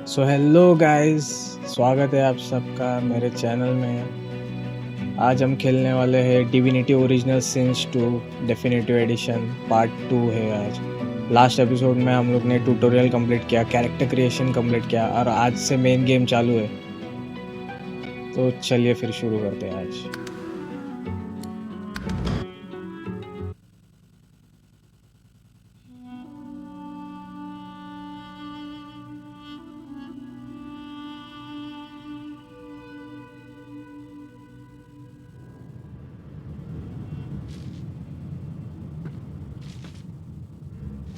So hello guys, स्वागत है आप सबका मेरे चैनल में। आज हम खेलने वाले हैं divinity original since 2 definitive addition part 2 है आज। लास्ट एपिसोड में हम लोग ने ट्यूटोरियल कंप्लीट किया, कैरेक्टर क्रिएशन कंप्लीट किया और आज से मेन गेम चालू है। तो चलिए फिर शुरू करते हैं आज।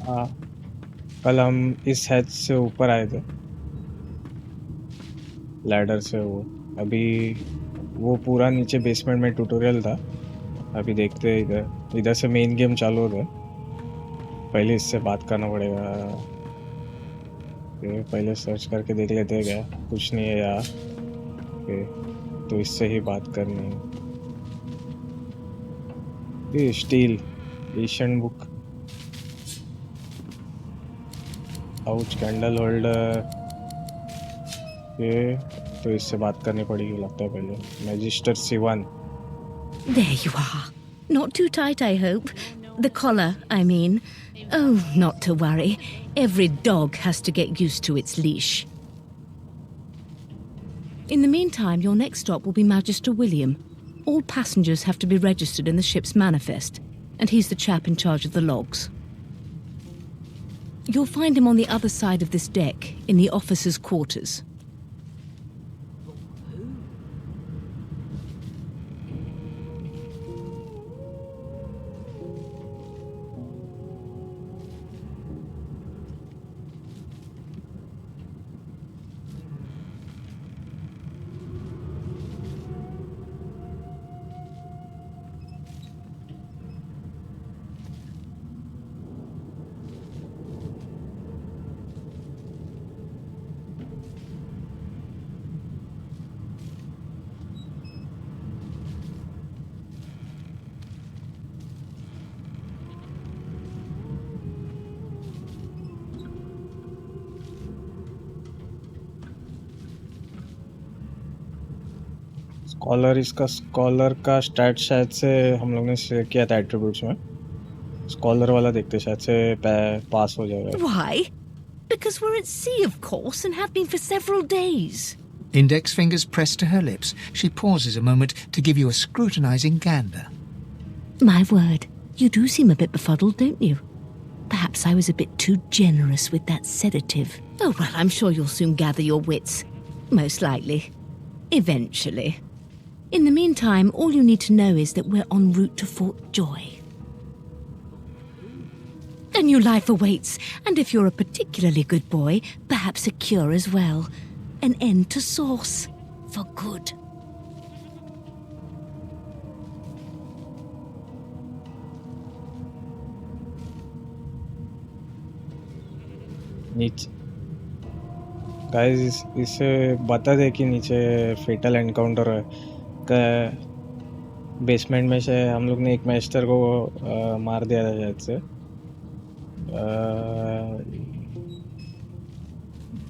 हाँ, कल हम इस हैच से ऊपर आए थे, लैडर से। अभी वो पूरा नीचे बेसमेंट में ट्यूटोरियल था। अभी देखते हैं इधर से मेन गेम चालू होगा। पहले इससे बात करना पड़ेगा। पहले सर्च करके देख लेते हैं, क्या कुछ नहीं है यार। तो इससे ही बात करनी है। ये steel Asian book, pouch, candle holder. ये तो इससे बात करनी पड़ेगी लगता है पहले। Magister Sivan. There you are. Not too tight, I hope. The collar, I mean. Oh, not to worry. Every dog has to get used to its leash. In the meantime, your next stop will be Magister William. All passengers have to be registered in the ship's manifest, and he's the chap in charge of the logs. You'll find him on the other side of this deck, in the officers' quarters. Scholar का stat शायद से हम लोग ने select किया था attributes में। Scholar वाला देखते शायद से पास हो जाएगा। Why? Because we're at sea, of course, and have been for several days. Index fingers pressed to her lips, she pauses a moment to give you a scrutinizing gander. My word, you do seem a bit befuddled, don't you? Perhaps I was a bit too generous with that sedative. Oh, well, I'm sure you'll soon gather your wits. Most likely. Eventually. In the meantime, all you need to know is that we're en route to Fort Joy. A new life awaits, and if you're a particularly good boy, perhaps a cure as well. An end to sauce. For good. नीचे guys इसे बता दे कि नीचे फेटल encounter है। Basement में से हम लोग ने एक मैस्टर को मार दिया था शायद से।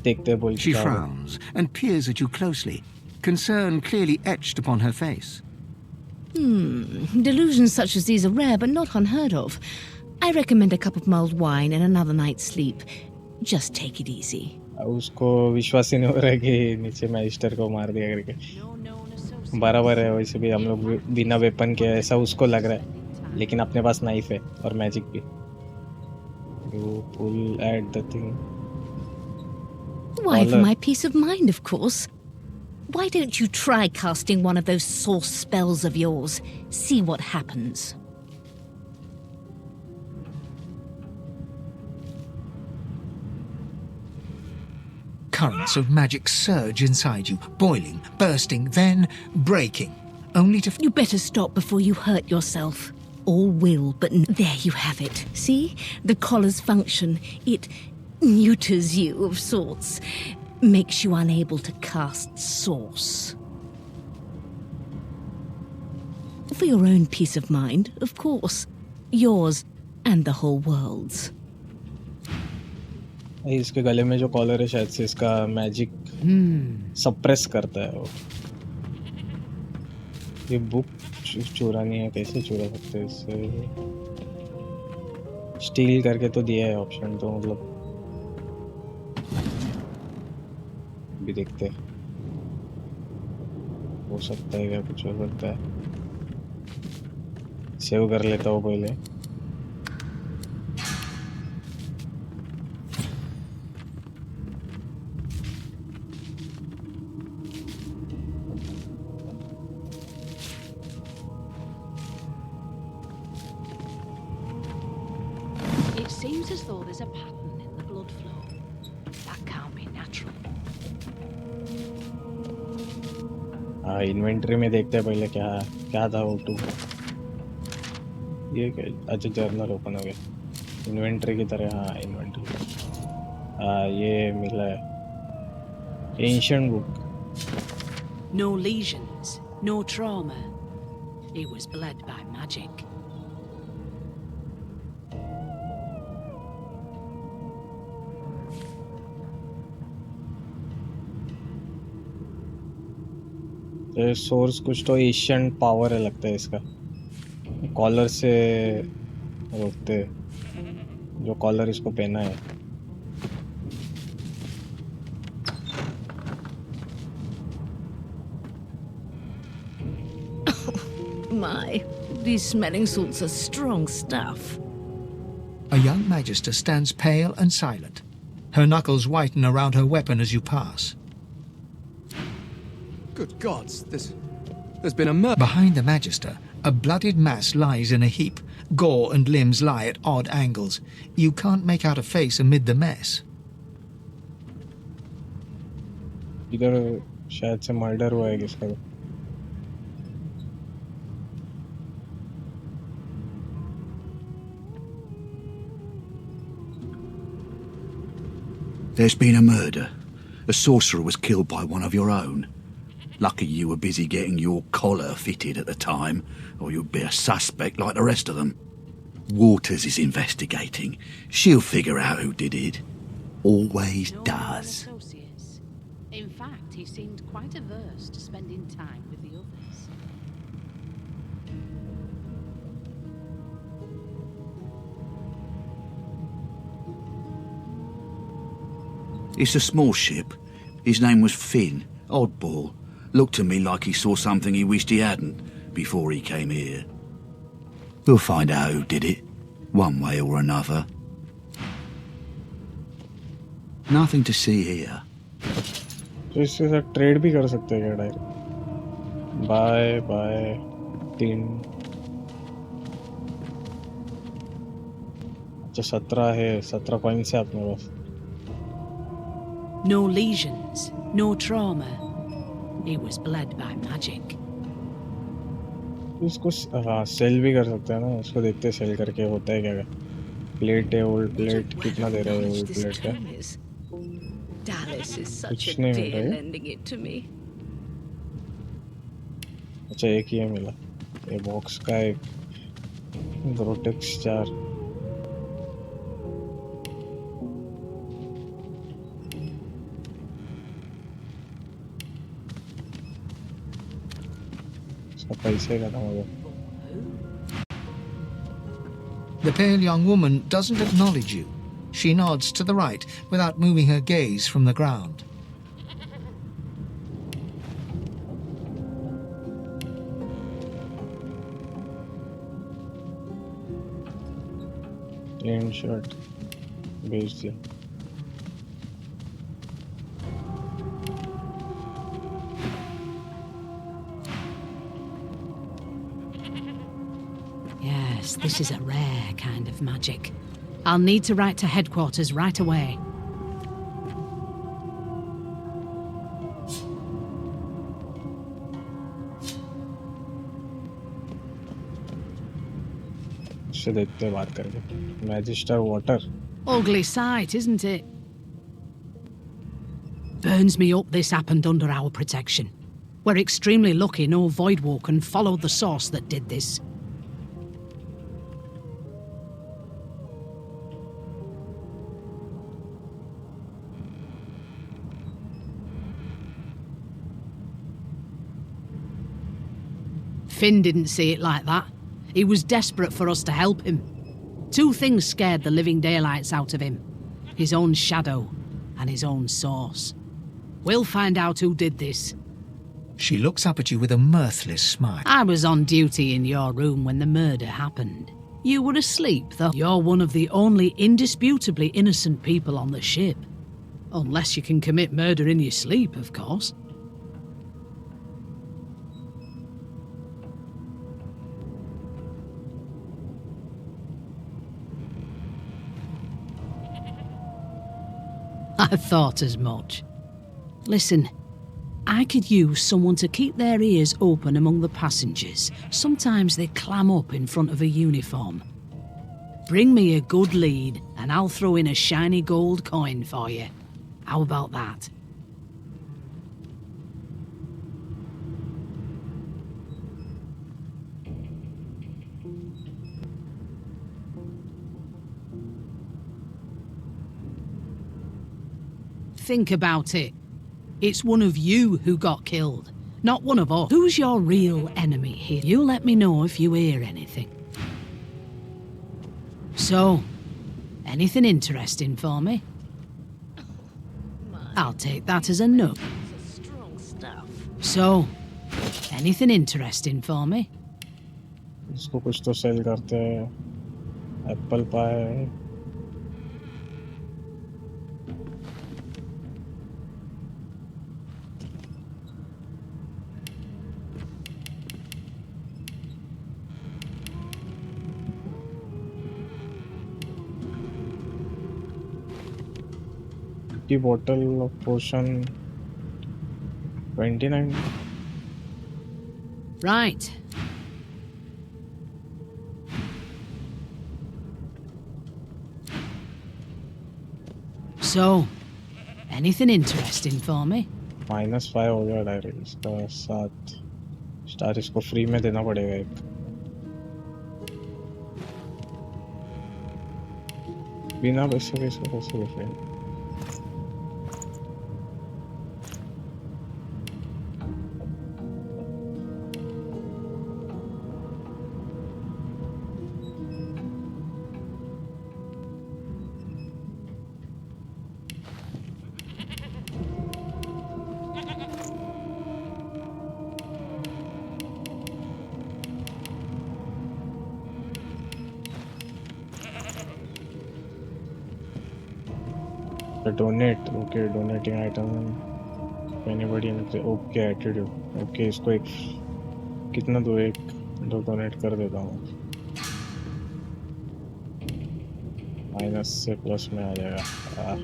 देखते बोल। She frowns and peers at you closely, concern clearly etched upon her face. Delusions such as these are rare but not unheard of. I recommend a cup of mulled wine and another night's sleep. Just take it easy. उसको विश्वास ही नहीं हो रहा है कि नीचे magister को मार दिया करके। बराबर है, वैसे भी हम लोग बिना वेपन के ऐसा उसको लग रहा है, लेकिन अपने पास नाइफ है और मैजिक भी। You pull at the thing. Why, for my peace of mind, of course. Why don't you try casting one of those source spells of yours? See what happens. Currents of magic surge inside you, boiling, bursting, then breaking, only to... You better stop before you hurt yourself. All will, but there you have it. See? The collar's function. It neuters you of sorts. Makes you unable to cast source. For your own peace of mind, of course. Yours and the whole world's. इसके गले में जो collar है शायद से इसका magic suppress करता है वो। ये बुक चुरानी है, कैसे चुरा सकते हैं इससे? स्टील करके तो दिया है ऑप्शन, तो मतलब भी देखते हैं, हो सकता है क्या कुछ हो सकता है। सेव कर लेता हूँ पहले। It seems as though there's a pattern in the blood flow. That can't be natural. हाँ, इन्वेंटरी में देखते हैं पहले क्या क्या था वो टू। ये क्या? अच्छा, जर्नल ओपन हो गया इन्वेंटरी की तरह। हाँ, इन्वेंटरी। हाँ, ये मिला है ancient book. No lesions, no trauma. He was bled by magic. ये सोर्स कुछ तो एशियन पावर है लगता है इसका। कॉलर से रोकते हैं, जो कॉलर इसको पहना है। My, these smelling salts are strong stuff. A young magister stands pale and silent. Her knuckles whiten around her weapon as you pass. Good gods, there's been a murder. Behind the magister, a bloodied mass lies in a heap. Gore and limbs lie at odd angles. You can't make out a face amid the mess. इधर शायद से murder हुआ है किसका। There's been a murder. A sorcerer was killed by one of your own. Lucky you were busy getting your collar fitted at the time, or you'd be a suspect like the rest of them. Waters is investigating. She'll figure out who did it. Always No does. associates. In fact, he seemed quite averse to spending time with the others. It's a small ship. His name was Finn. Oddball. Looked to me like he saw something he wished he hadn't before he came here. We'll find out who did it, one way or another. Nothing to see here. तो इसके साथ trade भी कर सकते हैं क्या direct? Bye bye 3। अच्छा, 17 है, 17 कॉइन्स है अपने पास। No lesions, no trauma. He was bled by magic. इसको हाँ सेल भी कर सकते हैं ना। इसको देखते हैं सेल करके होता है क्या। प्लेट है, ओल्ड प्लेट कितना दे रहा है? ओल्ड प्लेट का Dallas is such कुछ a नहीं मिल dear रहा है। lending it to me. अच्छा, एक ही है मिला। ये बॉक्स का एक ग्रोटेक्स 4। इसका पैसे खत्म हो गया। The pale young woman doesn't acknowledge you. She nods to the right without moving her gaze from the ground. And shirt भेज दिया। Yes, this is a rare kind of magic. I'll need to write to headquarters right away. उससे देखते हैं बात करके। Magister water. Ugly sight, isn't it? Burns me up this happened under our protection. We're extremely lucky no Voidwalk and followed the source that did this. Finn didn't see it like that. He was desperate for us to help him. Two things scared the living daylights out of him. His own shadow and his own source. We'll find out who did this. She looks up at you with a mirthless smile. I was on duty in your room when the murder happened. You were asleep, though. You're one of the only indisputably innocent people on the ship. Unless you can commit murder in your sleep, of course. I thought as much. Listen, I could use someone to keep their ears open among the passengers. Sometimes they clam up in front of a uniform. Bring me a good lead, and I'll throw in a shiny gold coin for you. How about that? Think about it. It's one of you who got killed, not one of us. Who's your real enemy here? You let me know if you hear anything. So, anything interesting for me? I'll take that as a no. So, anything interesting for me? इसको कुछ तो cell करते हैं. Apple pie. की bottle of potion 29. Right. So, anything interesting for me? -5 हो गया diary. इसका 7 star इसको फ्री में देना पड़ेगा एक. बिना पैसे के इसको कैसे देंगे? Donate. Okay, donating item. Anybody in the okay attitude. Okay, इसको एक कितना दो? एक दो डोनेट कर देता हूँ. माइनस से प्लस में आ जाएगा.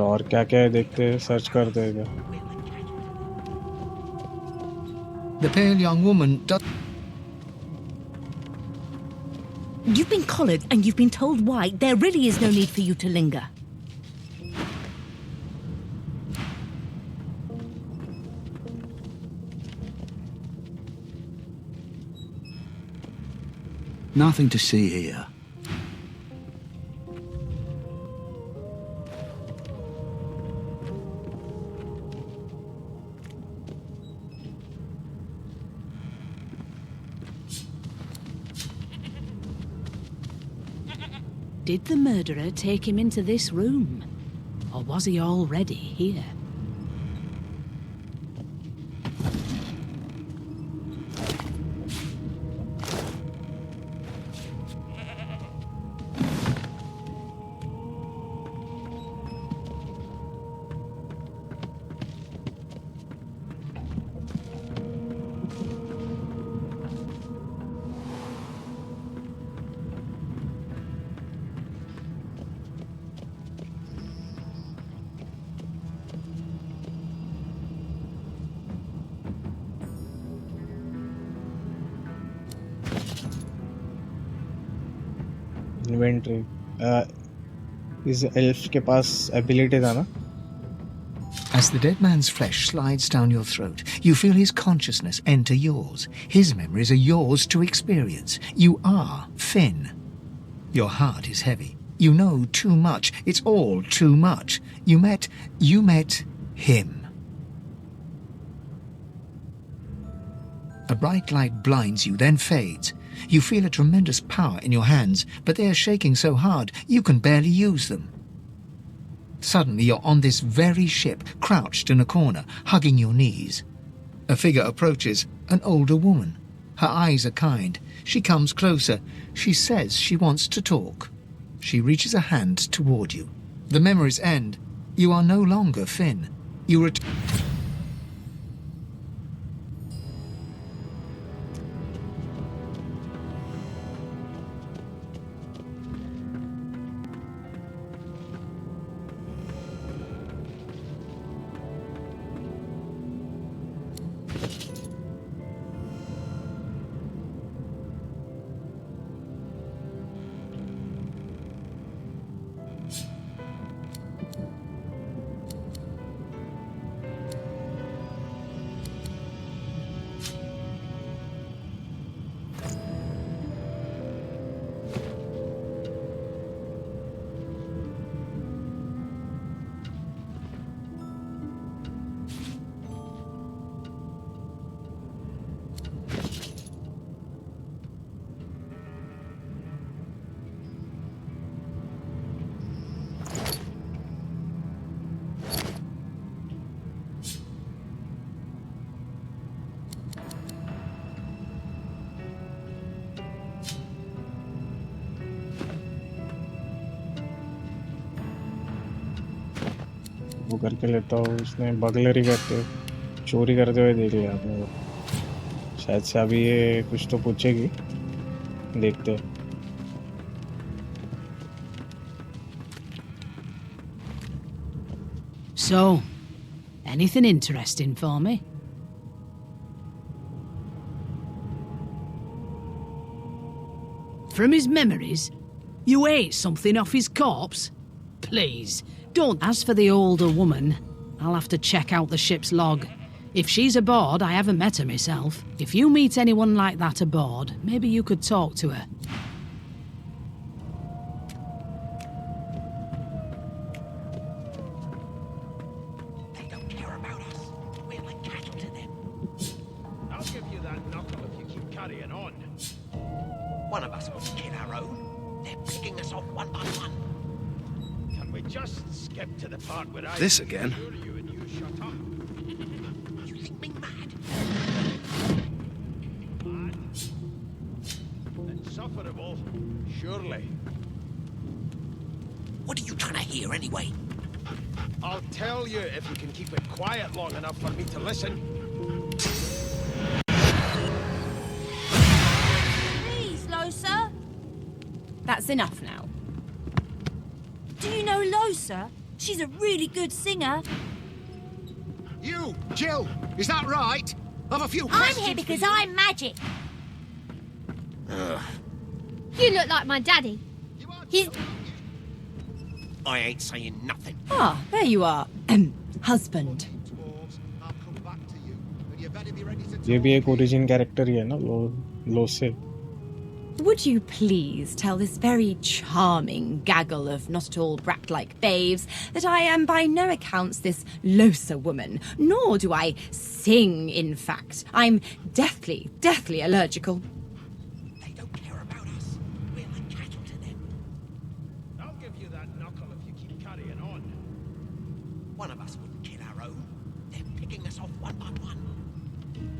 और क्या-क्या है देखते हैं, सर्च करते हैं. The pale young woman does. You've been collared and you've been told why. There really is no need for you to linger. Nothing to see here. Did the murderer take him into this room? Or was he already here? Inventory इस elf के पास ability था ना. As the dead man's flesh slides down your throat, you feel his consciousness enter yours. His memories are yours to experience. You are Finn. Your heart is heavy. You know too much. It's all too much. You met him. A bright light blinds you, then fades. You feel a tremendous power in your hands, but they are shaking so hard you can barely use them. Suddenly you're on this very ship, crouched in a corner, hugging your knees. A figure approaches, an older woman. Her eyes are kind. She comes closer. She says she wants to talk. She reaches a hand toward you. The memories end. You are no longer Finn. You return. वो करके लेता हूँ. उसने बगलरी करते चोरी करते हुए देख लिया आपने को. शायद से अभी ये कुछ तो पूछेगी. देखते हैं. So, anything interesting for me? From his memories, you ate something off his corpse? Please, don't. As for the older woman, I'll have to check out the ship's log. If she's aboard, I haven't met her myself. If you meet anyone like that aboard, maybe you could talk to her. They don't care about us. We're like cattle to them. I'll give you that knuckle if you keep carrying on. One of us won't kill our own. They're picking us off one by one. Can we just skip to the part where I This again? assure you and you shut up? You think me mad? Mad? Insufferable? Surely. What are you trying to hear anyway? I'll tell you if you can keep it quiet long enough for me to listen. Please, Losa. That's enough now. Do you know Losa? She's a really good singer. You, Jill, is that right? I've a few I'm questions here for because you. I'm magic. You look like my daddy. He's... I ain't saying nothing. Ah, there you are. Husband. I'll come back to you, and you better be ready to ये भी एक origin character ही है ना लो से. Would you please tell this very charming gaggle of not at all brat-like babes that I am by no accounts this Losa woman, nor do I sing, in fact. I'm deathly, deathly allergical. They don't care about us. We're like cattle to them. I'll give you that knuckle if you keep carrying on. One of us wouldn't kill our own. They're picking us off one by one. Can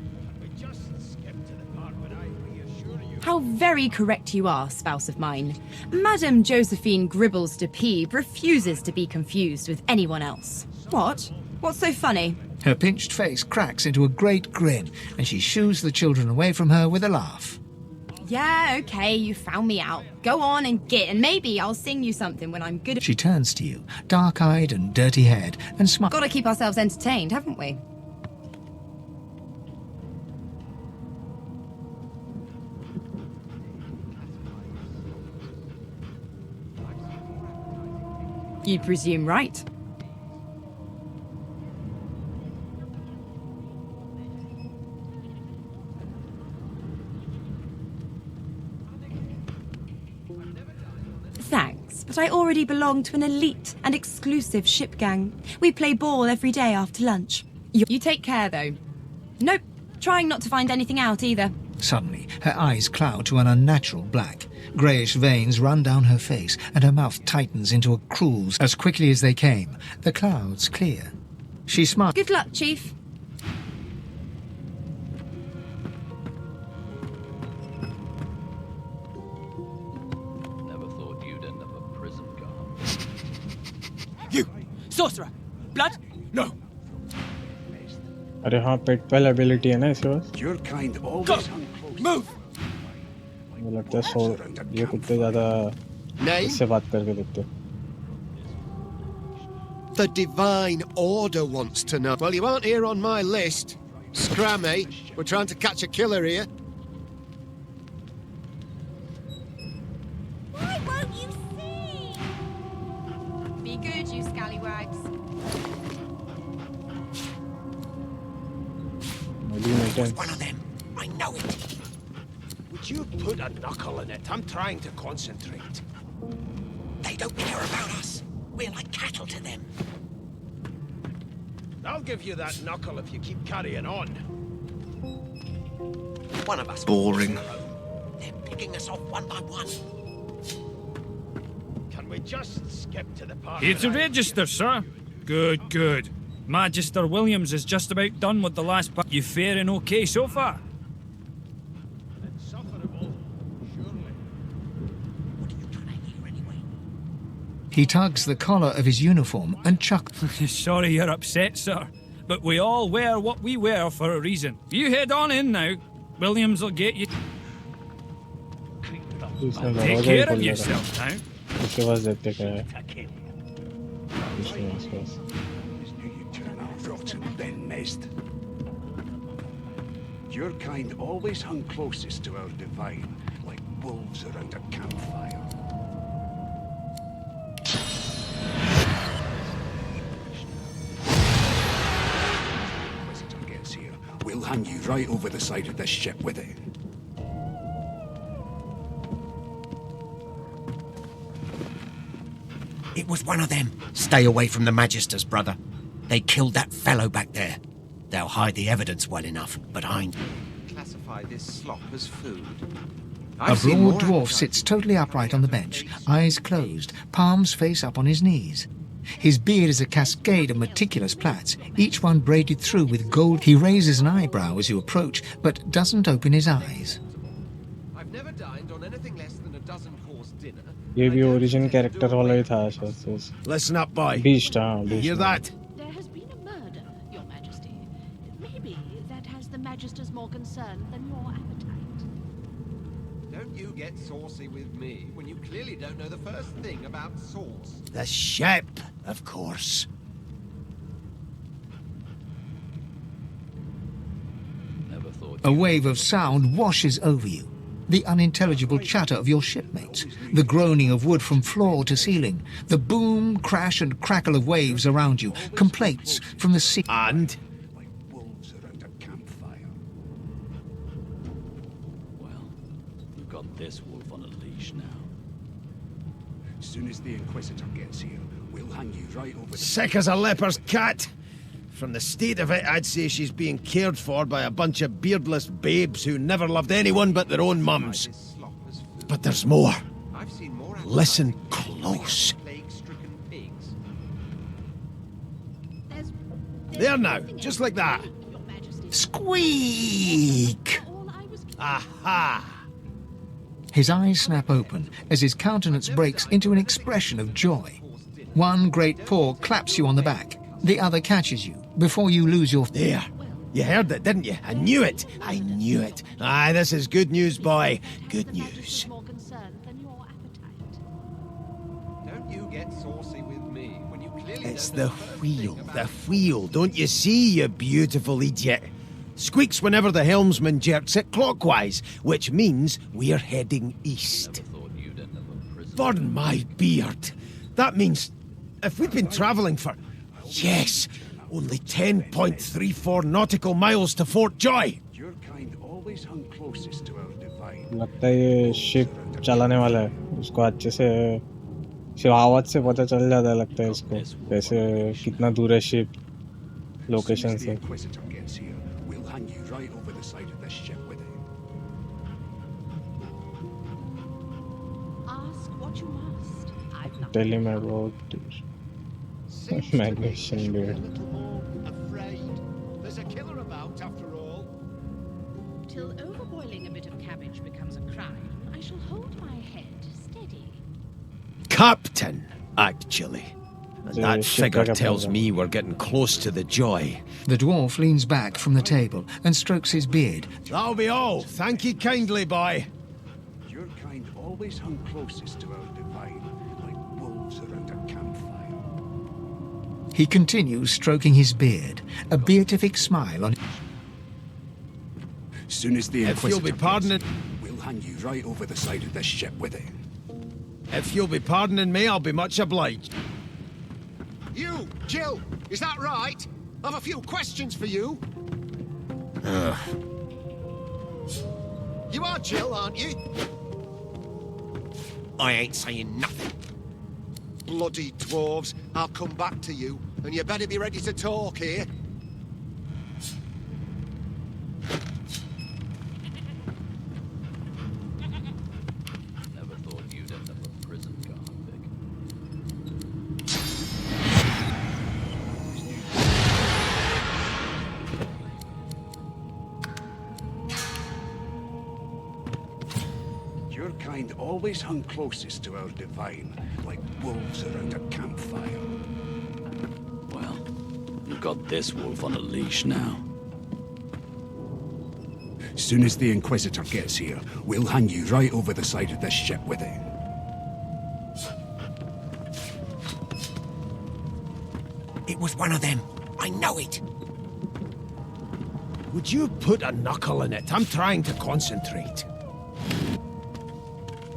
we just skip to the part where I reassure you? How very correct you are, spouse of mine. Madame Josephine Gribbles de Peeb refuses to be confused with anyone else. What? What's so funny? Her pinched face cracks into a great grin, and she shoos the children away from her with a laugh. Yeah, okay, you found me out. Go on and git, and maybe I'll sing you something when I'm good. She turns to you, dark-eyed and dirty-haired, and smiles. Gotta keep ourselves entertained, haven't we? You presume right. Thanks, but I already belong to an elite and exclusive ship gang. We play ball every day after lunch. You take care, though. Nope, trying not to find anything out either. Suddenly, her eyes cloud to an unnatural black. Greyish veins run down her face, and her mouth tightens into a cruel. As quickly as they came, the clouds clear. She smiles. Good luck, Chief. You! Sorcerer! Blood? No! अरे हाँ पेटपेल ability है ना इसके पास Your kind Go! always Move! मुझे लगता है सो ये कुत्ते ज़्यादा Name? इससे बात करके देखते The Divine Order wants to know. Well, you aren't here on my list. Scrammy, we're trying to catch a killer here. Why won't you see? Be good, you scallywags. One of them. I know it. Would you put a knuckle in it? I'm trying to concentrate. They don't care about us. We're like cattle to them. I'll give you that knuckle if you keep carrying on. One of us. Boring. They're picking us off one by one. Can we just skip to the part? Here to register, sir. Good, good. Magister Williams is just about done with the last part. You faring okay so far? Insufferable, surely. What are you trying to hear anyway? He tugs the collar of his uniform and chuckles. Sorry you're upset, sir. But we all wear what we wear for a reason. You head on in now. Williams will get you. इसने Take दरवाजा ही care खोल of दिया yourself now. इसके पास देखते क्या है इसके पास You turn out rotten, Ben Mest. Your kind always hung closest to our divine, like wolves around a campfire. Inquisitor gets here, we'll hang you right over the side of this ship with it. It was one of them. Stay away from the Magisters, brother. They killed that fellow back there. They'll hide the evidence well enough, but I... Classify this slop as food. A broad dwarf sits totally upright on the bench, eyes closed, palms face up on his knees. His beard is a cascade of meticulous plaits, each one braided through with gold. He raises an eyebrow as you approach, but doesn't open his eyes. I've never dined on anything less than a dozen-course dinner. ये भी origin character वाला ही था शायद से Listen up, boy. Beast हाँ beast Hear that? There has been a murder, Your Majesty. Maybe that has the Magisters more concerned than your appetite. Don't you get saucy with me when you clearly don't know the first thing about sauce. The ship, of course. A wave of sound washes over you. The unintelligible chatter of your shipmates, the groaning of wood from floor to ceiling, the boom, crash and crackle of waves around you, complaints from the sea. And? Like wolves around a campfire. Well, we've got this wolf on a leash now. As soon as the Inquisitor gets here, we'll hang you right over the... Sick as a leper's cat. From the state of it, I'd say she's being cared for by a bunch of beardless babes who never loved anyone but their own mums. But there's more. I've seen more. Listen close. Plague-stricken pigs. There now, just like that. Squeak! Aha! His eyes snap open as his countenance breaks into an expression of joy. One great paw claps you on the back. The other catches you before you lose your... There. You heard it, didn't you? I knew it. I knew it. Aye, this is good news, boy. Good news. More concerned than your appetite. Don't you get saucy with me when you clearly It's don't know the wheel. The wheel. Don't you see, you beautiful idiot? Squeaks whenever the helmsman jerks it clockwise, which means we're heading east. Burn my beard. That means... If we'd been travelling for... Yes! Only 10.34 nautical miles to Fort Joy! Your kind always hung closest to our divine. लगता है ये ship चलाने वाला है उसको अच्छे से सिर्फ आवाज से पता चल जाता है लगता है इसको कैसे कितना दूर है ship location As soon as the से Inquisitor gets here, we'll hang you right over the side of this ship with him. Ask what you must. I've not. tell him about magician A dude. little more afraid. There's a killer about, after all. Till overboiling a bit of cabbage becomes a crime, I shall hold my head steady. Captain, actually. And The that ship figure like a tells brother. me we're getting close to the Joy. The dwarf leans back from the table and strokes his beard. That'll be all. Thank you kindly, boy. Your kind always hung closest to our divine, like wolves around a campfire. He continues stroking his beard, a beatific smile on... Soon as the If you'll be Inquisitor gets pardoning... here, we'll hang you right over the side of this ship with him. If you'll be pardoning me, I'll be much obliged. You, Jill, is that right? I've a few questions for you. You are Jill, aren't you? I ain't saying nothing. Bloody dwarves. I'll come back to you, and you better be ready to talk here. Never thought you'd end up a prison convict. Your kind always hung closest to our divine, like wolves around a campfire. Well, you've got this wolf on a leash now. Soon as the Inquisitor gets here, we'll hang you right over the side of this ship with him. It was one of them. I know it. Would you put a knuckle in it? I'm trying to concentrate.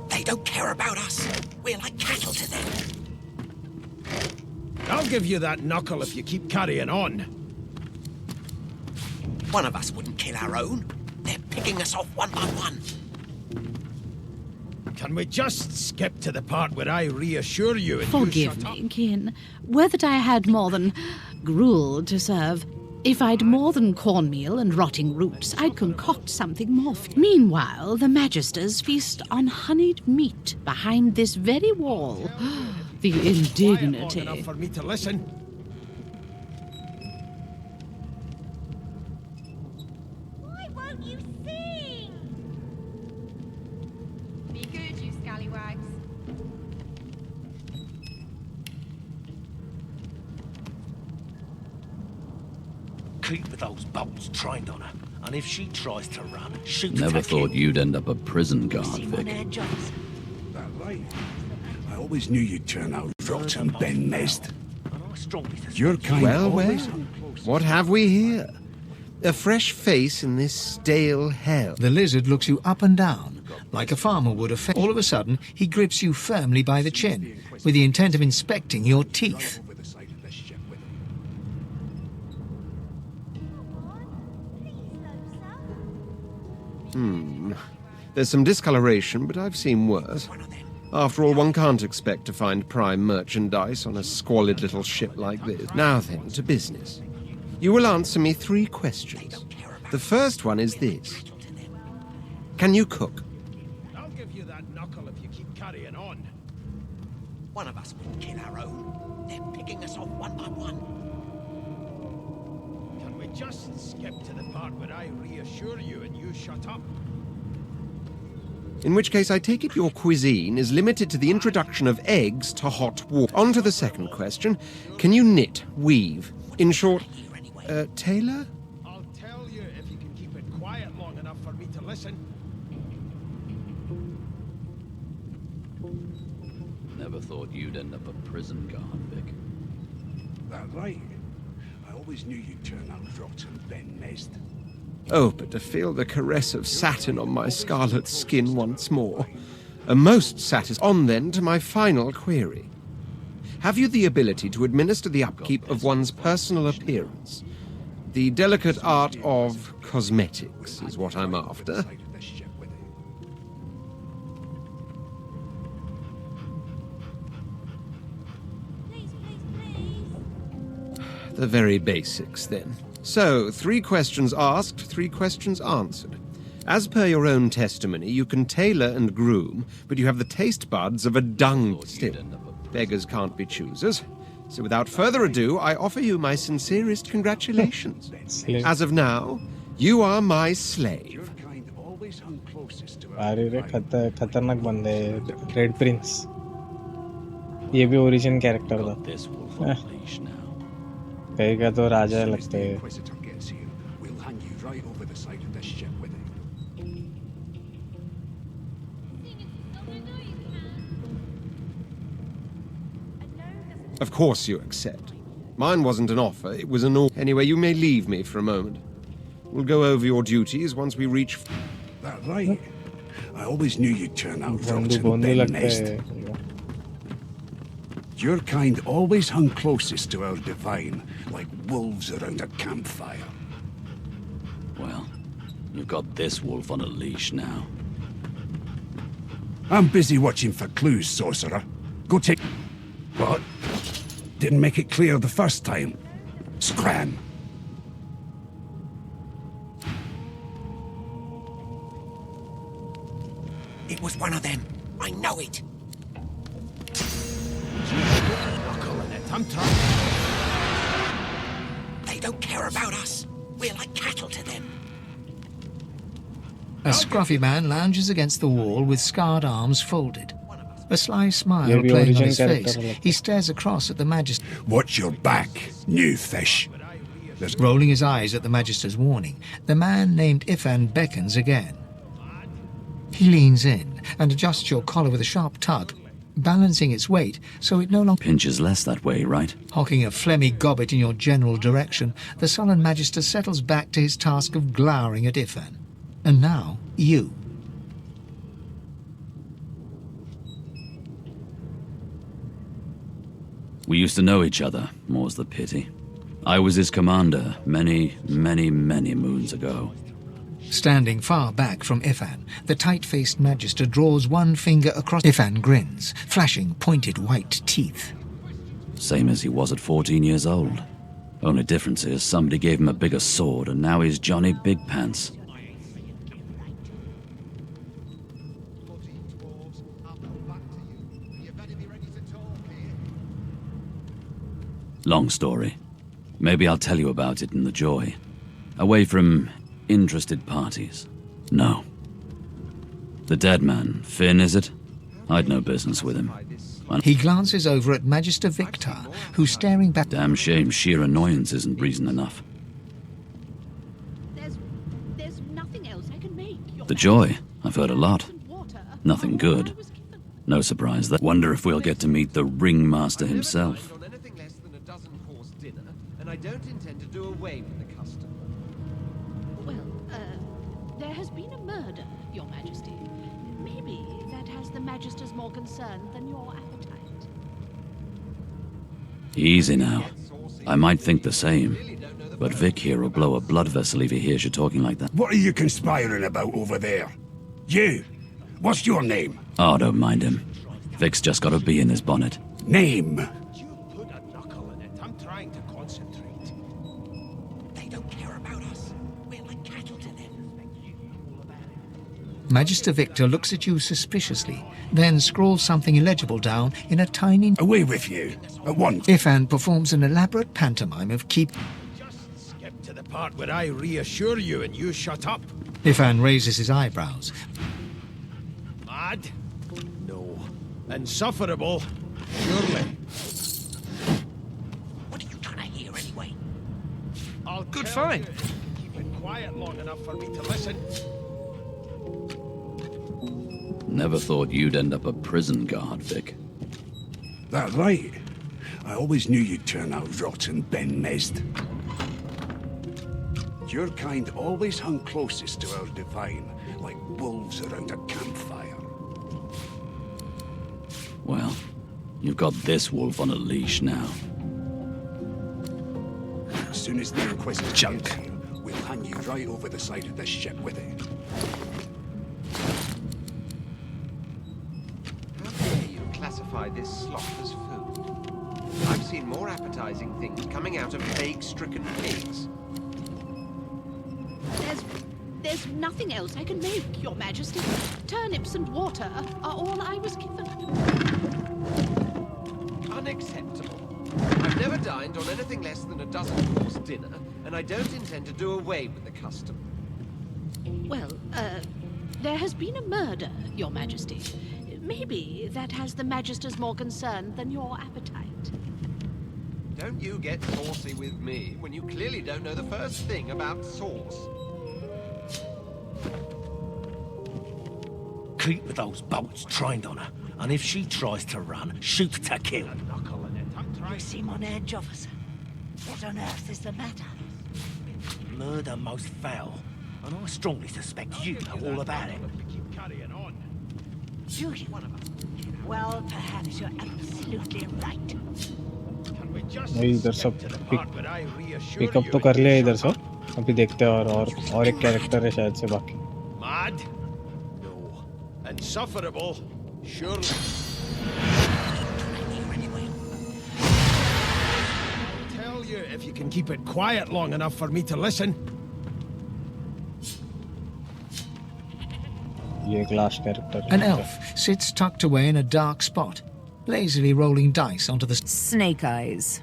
They don't care about us. We're like cattle to them. I'll give you that knuckle if you keep carrying on. One of us wouldn't kill our own. They're picking us off one by one. Can we just skip to the part where I reassure you and you Forgive shut up? me, kin. Were that I had more than gruel to serve. If I'd more than cornmeal and rotting roots, I'd concoct something more. Meanwhile, the Magisters feast on honeyed meat behind this very wall. The Quiet long indignity. enough for me to listen. Why won't you sing? Be good, you scallywags. Keep those bolts trained on her, and if she tries to run, shoot Never her thought kid. you'd end up a prison convict. That right? I always knew you'd turn out rotten, Ben Nest. Your kind Well, always well. hung closest. What have we here? A fresh face in this stale hell. The lizard looks you up and down, like a farmer would have. All of a sudden, he grips you firmly by the chin, with the intent of inspecting your teeth. Over the side of this ship with him. There's some discoloration, but I've seen worse. After all, one can't expect to find prime merchandise on a squalid little ship like this. Now then, to business. You will answer me 3 questions. The first one is this. Can you cook? I'll give you that knuckle if you keep carrying on. One of us wouldn't kill our own. They're picking us off one by one. Can we just skip to the part where I reassure you and you shut up? In which case, I take it your cuisine is limited to the introduction of eggs to hot water. On to the second question. Can you knit, weave? In short, tailor? I'll tell you if you can keep it quiet long enough for me to listen. Never thought you'd end up a prison convict. That right? I always knew you'd turn out rotten, Ben Nest. Oh, but to feel the caress of satin on my scarlet skin once more. A most satisfying. On then to my final query. Have you the ability to administer the upkeep of one's personal appearance? The delicate art of cosmetics is what I'm after. The very basics, then. So, 3 questions asked, 3 questions answered. As per your own testimony, you can tailor and groom, but you have the taste buds of a dung still. Beggars can't be choosers. So without further ado, I offer you my sincerest congratulations. As of now, you are my slave. अरे रे खतरनाक बंदे है red Prince ये भी origin character था कहीं का तो राजा लगते हैं Of course you accept. Mine wasn't an offer, it was an order. Anyway, you may leave me for a moment. We'll go over your duties once we reach... That right? I always knew you'd turn out rotten and nest. Your kind always hung closest to our divine, like wolves around a campfire. Well, you've got this wolf on a leash now. I'm busy watching for clues, sorcerer. Go take... What? Didn't make it clear the first time. Scram. It was one of them. I know it. I'm trying. They don't care about us. We're like cattle to them. A scruffy man lounges against the wall with scarred arms folded. A sly smile playing on his face. He stares across at the Magister. Watch your back, new fish. Rolling his eyes at the Magister's warning, the man named Ifan beckons again. He leans in and adjusts your collar with a sharp tug, balancing its weight so it no longer pinches less that way, right? Hocking a phlegmy gobbet in your general direction, the sullen Magister settles back to his task of glowering at Ifan. And now, you. We used to know each other, more's the pity. I was his commander many, many, many moons ago. Standing far back from Ifan, the tight-faced Magister draws one finger across. Ifan grins, flashing pointed white teeth. Same as he was at 14 years old. Only difference is somebody gave him a bigger sword and now he's Johnny Big Pants. Long story. Maybe I'll tell you about it in the Joy. Away from interested parties. No. The dead man, Finn, is it? I'd no business with him. He glances over at Magister Victor, who's staring back. Damn shame sheer annoyance isn't reason enough. There's nothing else I can make. The Joy, I've heard a lot. Nothing good. No surprise that. Wonder if we'll get to meet the ringmaster himself. I don't intend to do away with the custom. Well, there has been a murder, Your Majesty. Maybe that has the Magister's more concern than your appetite. Easy now. I might think the same. But Vic here will blow a blood vessel if he hears you talking like that. What are you conspiring about over there? You! What's your name? Oh, don't mind him. Vic's just got a bee in his bonnet. Name? I'm trying to concentrate. They don't care about us. We're like cattle to them. Magister Victor looks at you suspiciously, then scrawls something illegible down in a tiny... Away with you, at once. Ifan performs an elaborate pantomime of keep... Just skip to the part where I reassure you and you shut up. Ifan raises his eyebrows. Mad? No. Insufferable? Surely. Good find. Keep it quiet long enough for me to listen. Never thought you'd end up a prison guard, Vic. That right. I always knew you'd turn out rotten, Ben Mezd. Your kind always hung closest to our divine, like wolves around a campfire. Well, You've got this wolf on a leash now. As soon as the Inquisitor gets here, we'll hang you right over the side of this ship with it. How dare you classify this slop as food? I've seen more appetizing things coming out of plague-stricken pigs. There's nothing else I can make, Your Majesty. Turnips and water are all I was given. Unacceptable. I've never dined on anything less than a dozen-course dinner, and I don't intend to do away with the custom. Well, there has been a murder, Your Majesty. Maybe that has the Magisters more concerned than your appetite. Don't you get saucy with me when you clearly don't know the first thing about sauce. Keep those bolts trained on her, and if she tries to run, shoot to kill. You seem on edge, officer. What on earth is the matter? Murder most foul, and I strongly suspect you know all about it. Do you? Well, perhaps you're absolutely right. नहीं इधर सब pickup तो कर लिया इधर सब अभी देखते हैं और एक कैरेक्टर है शायद से बाकी Mad? No. Insufferable? Surely. I'll tell you if you can keep it quiet long enough for me to listen. ये एक last character An elf sits tucked away in a dark spot, lazily rolling dice onto the... Snake eyes.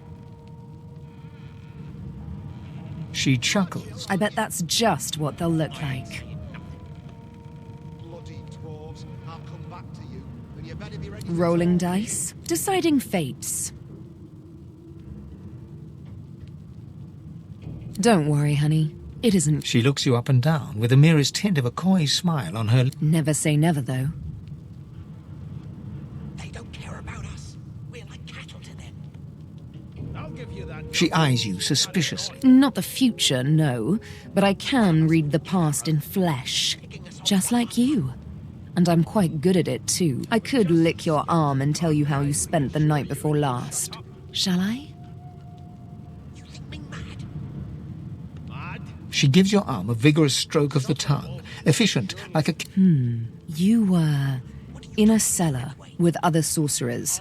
She chuckles. I bet that's just what they'll look like. Rolling dice, deciding fates. Don't worry, honey. It isn't. She looks you up and down with the merest hint of a coy smile on her... Never say never, though. They don't care about us. We're like cattle to them. I'll give you that. She eyes you suspiciously. Not the future, no. But I can read the past in flesh. Just like you. And I'm quite good at it, too. I could lick your arm and tell you how you spent the night before last. Shall I? She gives your arm a vigorous stroke of the tongue, efficient like a... You were in a cellar with other sorcerers,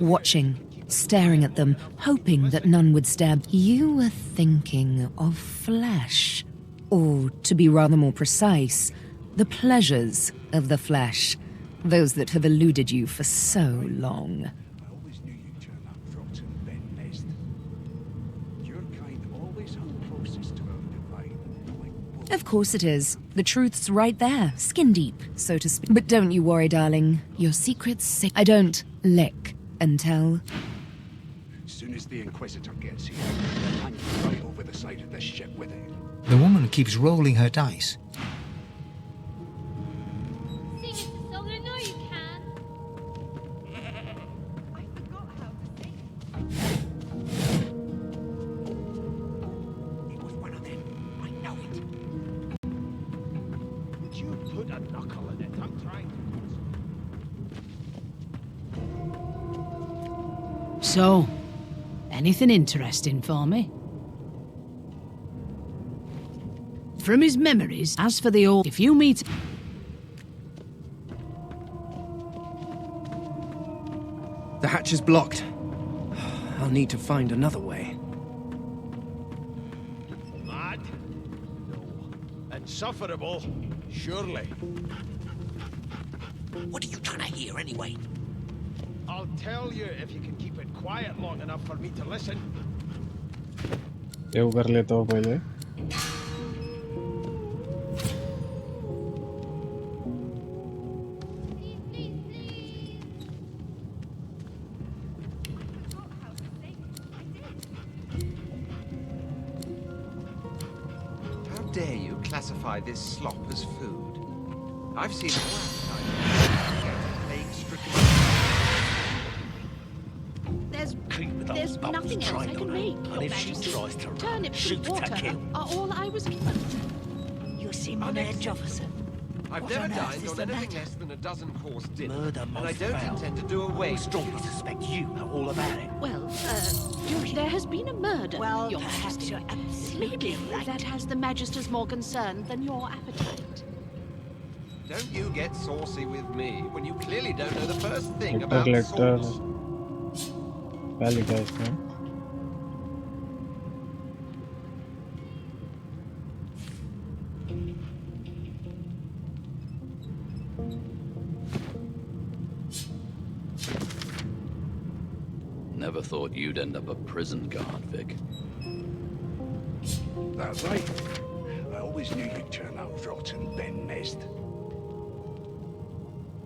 watching, staring at them, hoping that none would stab. You were thinking of flesh. Or, to be rather more precise, the pleasures of the flesh. Those that have eluded you for so long. Of course it is. The truth's right there, skin deep, so to speak. But don't you worry, darling. Your secret's safe. I don't lick and tell. As soon as the Inquisitor gets here, we'll hang you right over the side of this ship with it. The woman keeps rolling her dice. Sing us a song, I know you can. I forgot how to sing. It was one of them. I know it. Would you put a knuckle in it? I'm trying to. So, anything interesting for me? From his memories, as for the old... If you meet... The hatch is blocked. I'll need to find another way. Mad? No. Insufferable? Surely. What are you trying to hear anyway? I'll tell you if you can keep it quiet long enough for me to listen. ये कर लेता हूँ पहले How dare you classify this slop as food? I've seen more appetizing plague-stricken. There's nothing else I can make, Your And if she Majesty. tries to run, Turnips shoot and to water kill. are all I was given. You seem on edge, officer. I've What never on earth dined is on the anything matter? less than a dozen-course dinner, Murder and I most don't foul. intend to do away I with strongly suspect you know all about it. Well, there has been a murder, Well, Your perhaps Majesty. you're absolutely Maybe right. that has the Magister's more concern than your appetite. Don't you get saucy with me when you clearly don't know the first thing letter about letter sauce. क्या लिखा है इसमें? Never thought you'd end up a prison guard, Vic. That's right. I always knew you'd turn out rotten, Ben Nest.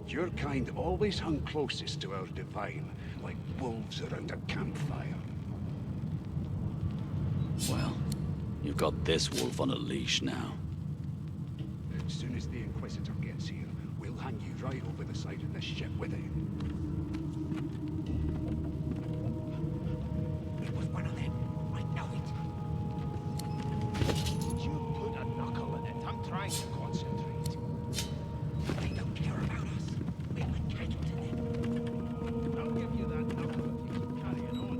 Your kind always hung closest to our divine, like wolves around a campfire. Well, you've got this wolf on a leash now. As soon as the Inquisitor gets here, we'll hang you right over the side of this ship with him. It was one of them. I know it. You put a knuckle in it. I'm trying to concentrate. They don't care about us. We're like cattle to them. I'll give you that knuckle if you keep carrying on.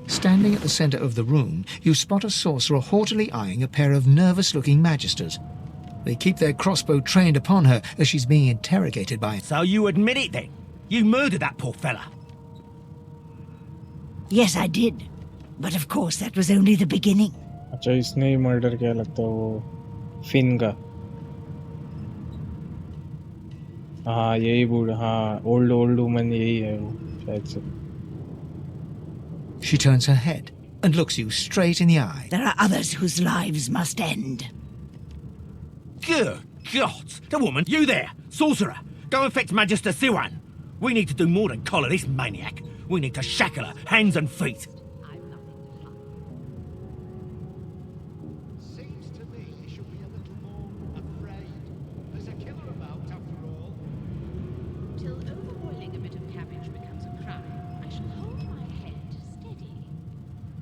Standing at the center of the room, you spot a sorcerer haughtily eyeing a pair of nervous-looking magisters. They keep their crossbow trained upon her as she's being interrogated by... So you admit it then? You murdered that poor fella? Yes, I did. But of course, that was only the beginning. अच्छा इसने ही murder किया लगता है वो fin का. हाँ यही बूढ़ा हाँ ओल्ड वुमन यही है वो शायद से. She turns her head and looks you straight in the eye. There are others whose lives must end. Good God! The woman, you there, sorcerer! Go and fetch Magister Siwan. We need to do more than collar this maniac. We need to shackle her, hands and feet. Seems to me you should be a little more afraid. There's a killer about, after all. Till overboiling a bit of cabbage becomes a crime, I shall hold my head steady.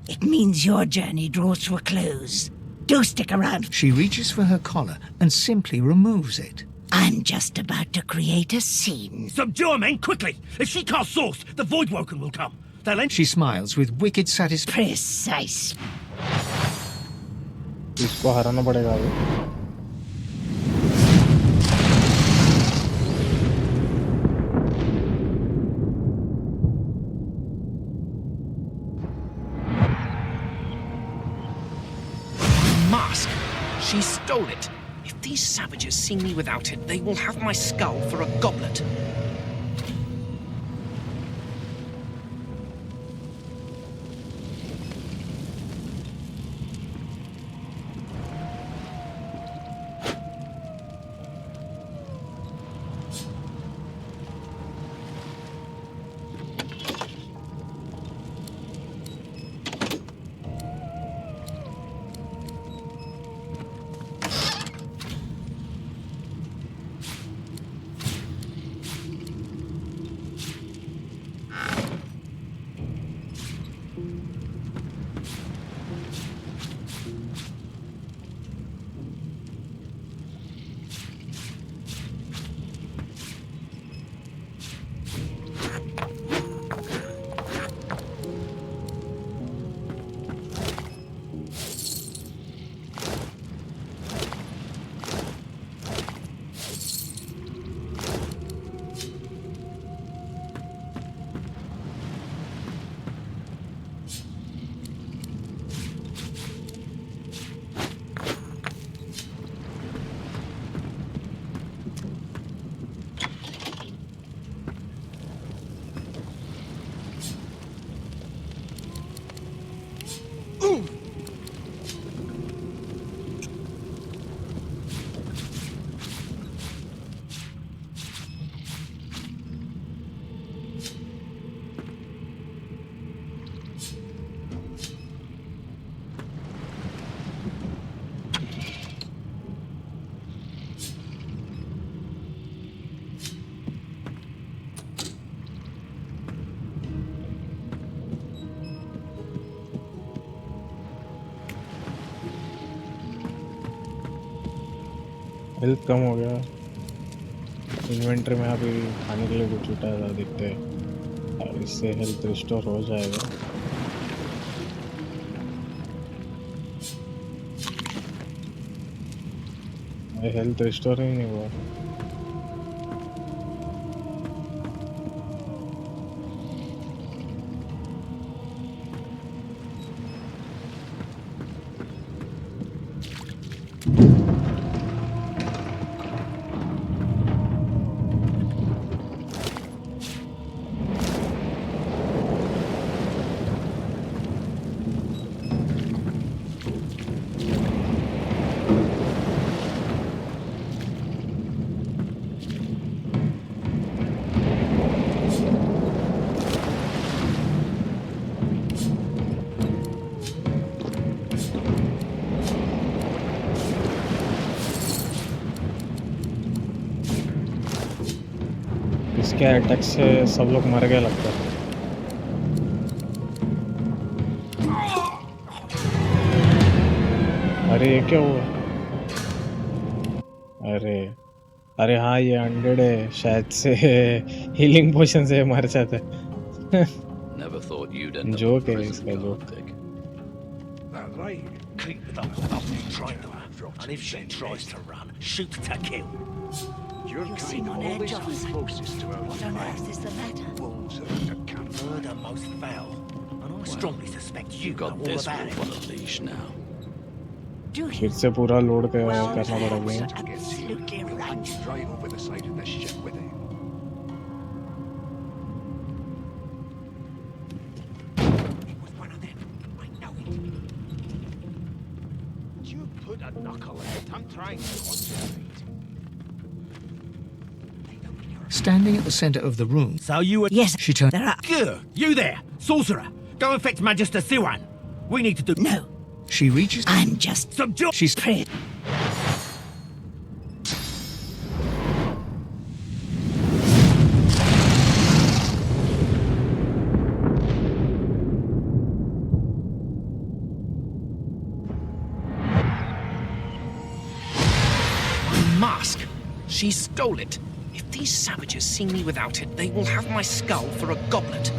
It means your journey draws to a close. Do stick around. She reaches for her collar and simply removes it. I'm just about to create a scene. Subdue her, men, quickly! If she casts source, the Voidwoken will come. They'll enter... She smiles with wicked satisfaction. Precise. इसको हराना पड़ेगा अभी. Mask! She stole it. If these savages see me without it, they will have my skull for a goblet. Health कम हो गया। Inventory में अभी खाने के लिए कुछ छूटा था, देखते हैं और इससे हेल्थ रिस्टोर हो जाएगा। हेल्थ रिस्टोर ही नहीं हुआ। इसके अटैक से सब लोग मर गए लगता है। अरे ये क्या हुआ? अरे हाँ, ये 100 है शायद से। हीलिंग पोशन से मर जाता है। Never thought you'd end up joke in है prison, इसका, joke. Gartic. That right. Keep it up, train her. And if she tries to run, shoot to kill. You seem on edge, officer. What on earth is the matter? Murder most foul. And I strongly suspect you You got know all this about wolf it. on a leash now. फिर से पूरा load करना पड़ेगा। Absolutely right. Drive over the side of this ship with it. You put a knuckle in it. I'm trying to concentrate. Standing at the center of the room. So you were... Yes, She turned. there are. Good. You there, sorcerer. Go and fetch Magister Siwan. We need to do... No. She reaches. I'm just... Subdue... She's. Afraid. Mask! She stole it. If these savages see me without it, they will have my skull for a goblet.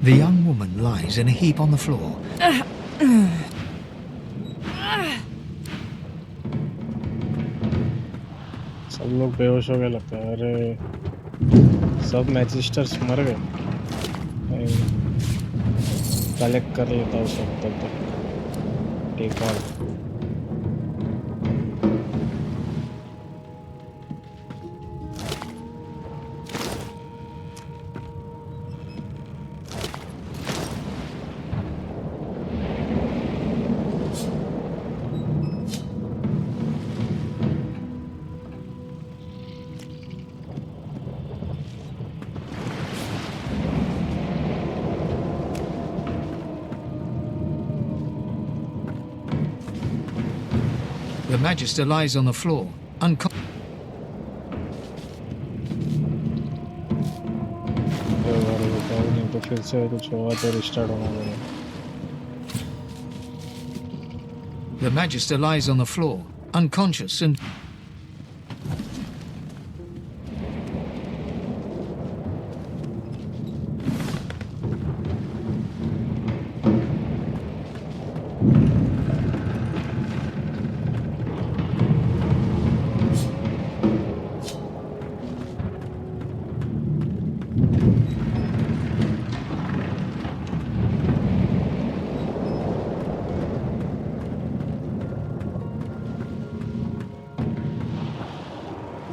The young woman lies in a heap on the floor. सब लोग बेहोश हो गए लगता है। अरे सब मैजिस्टर्स मर गए। कलेक्ट कर लेता हूँ सब तब तक। Take on. The Magister lies on the floor, unconscious. तो फिर से कुछ होगा तो रिस्टार्ट होना पड़ेगा. The Magister lies on the floor, unconscious and...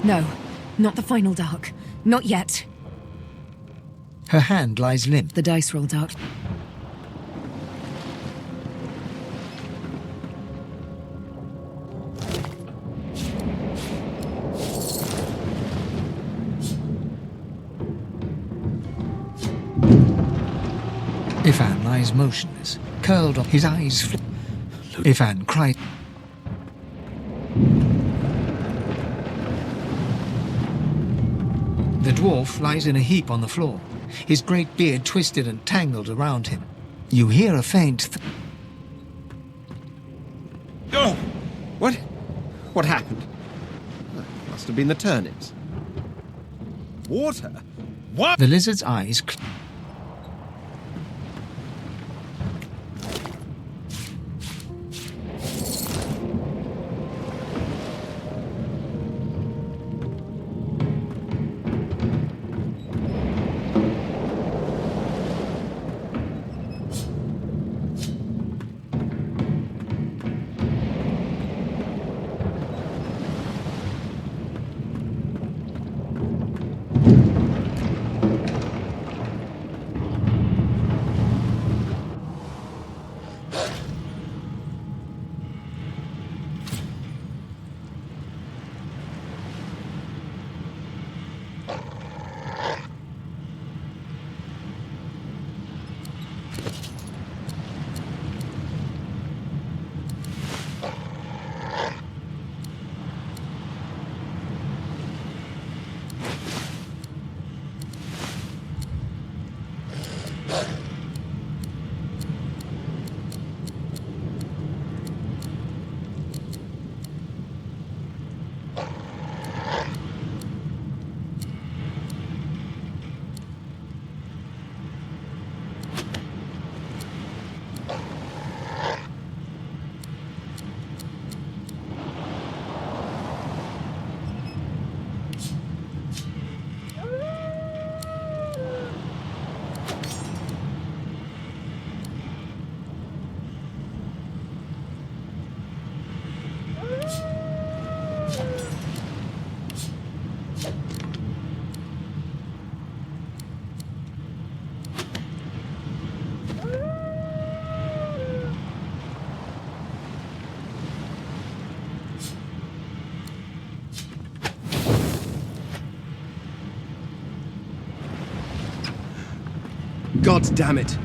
No, not the final dark. Not yet. Her hand lies limp. The dice roll dark. Ifan lies motionless, curled up, his eyes flip. Ifan cried. The dwarf lies in a heap on the floor, his great beard twisted and tangled around him. You hear a faint Oh! What? What happened? Must have been the turnips. Water? What? The lizard's eyes God damn it!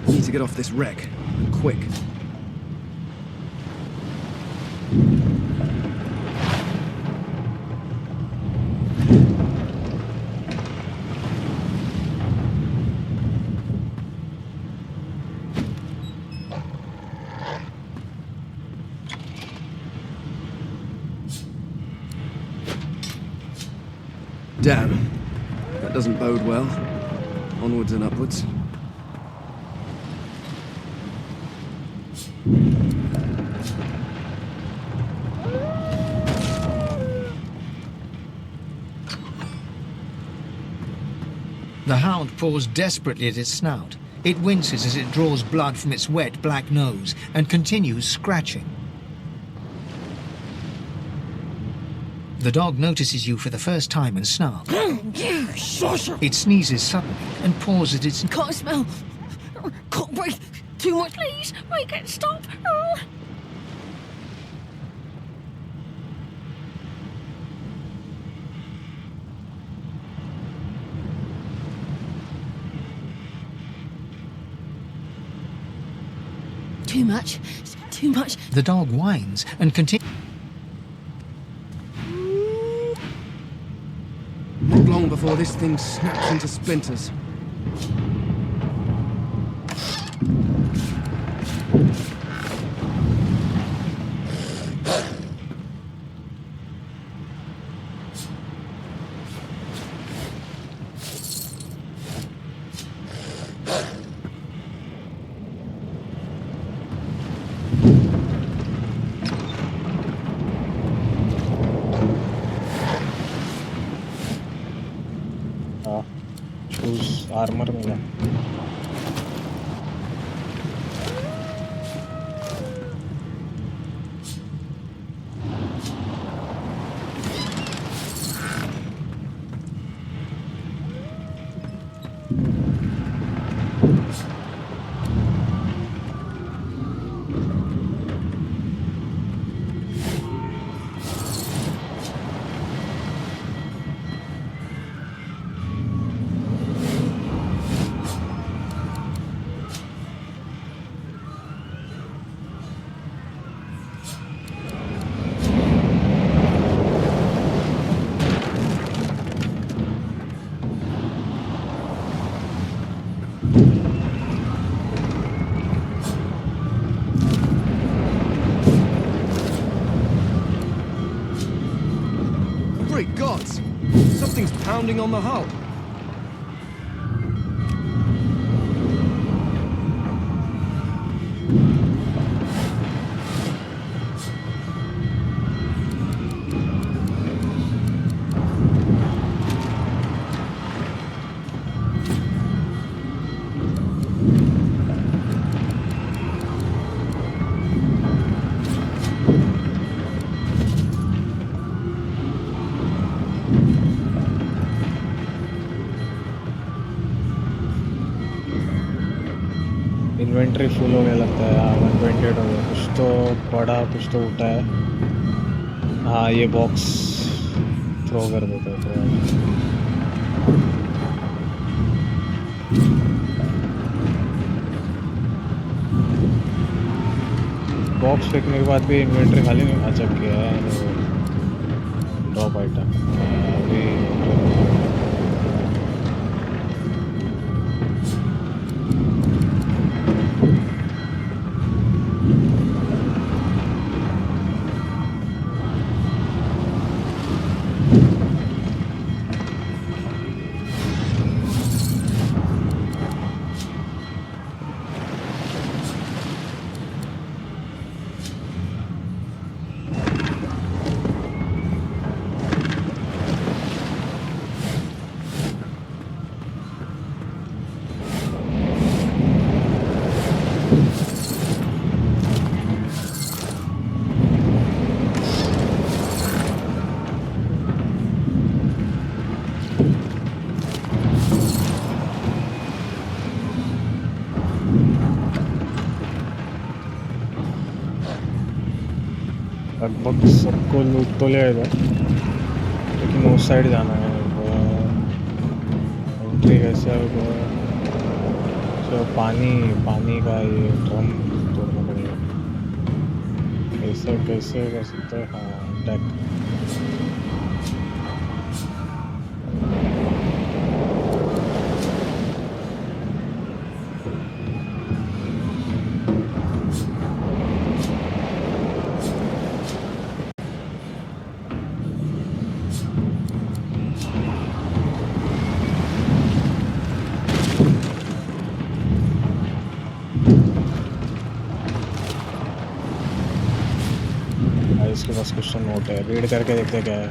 I need to get off this wreck. Quick. Damn. That doesn't bode well. Onwards and upwards. The hound paws desperately at its snout. It winces as it draws blood from its wet black nose and continues scratching. The dog notices you for the first time and snarls. You saucer! It sneezes suddenly and paws at its... Can't smell. Can't breathe. Too much, please. Make it stop. Oh. Too much. Too much. The dog whines and continues... Not long before this thing snaps into splinters. हाँ shoes armour मिला Great gods! Something's pounding on the hull. Inventory full हो गया लगता है 128 हो गया कुछ तो पड़ा कुछ तो उठा है हाँ ये बॉक्स थ्रो कर देता है थ्रो बॉक्स फेंकने के बाद भी इन्वेंट्री खाली नहीं अच्छा किया है ड्रॉप आइटम अभी लगभग सबको लूट तो ले आएगा लेकिन उस साइड जाना है एंट्री कैसे होगा तो पानी का ये ड्रम तोड़ना पड़ेगा कैसे कैसे कर सकते हैं हाँ अटैक इसके पास क्वेश्चन नोट है रीड करके देखते क्या है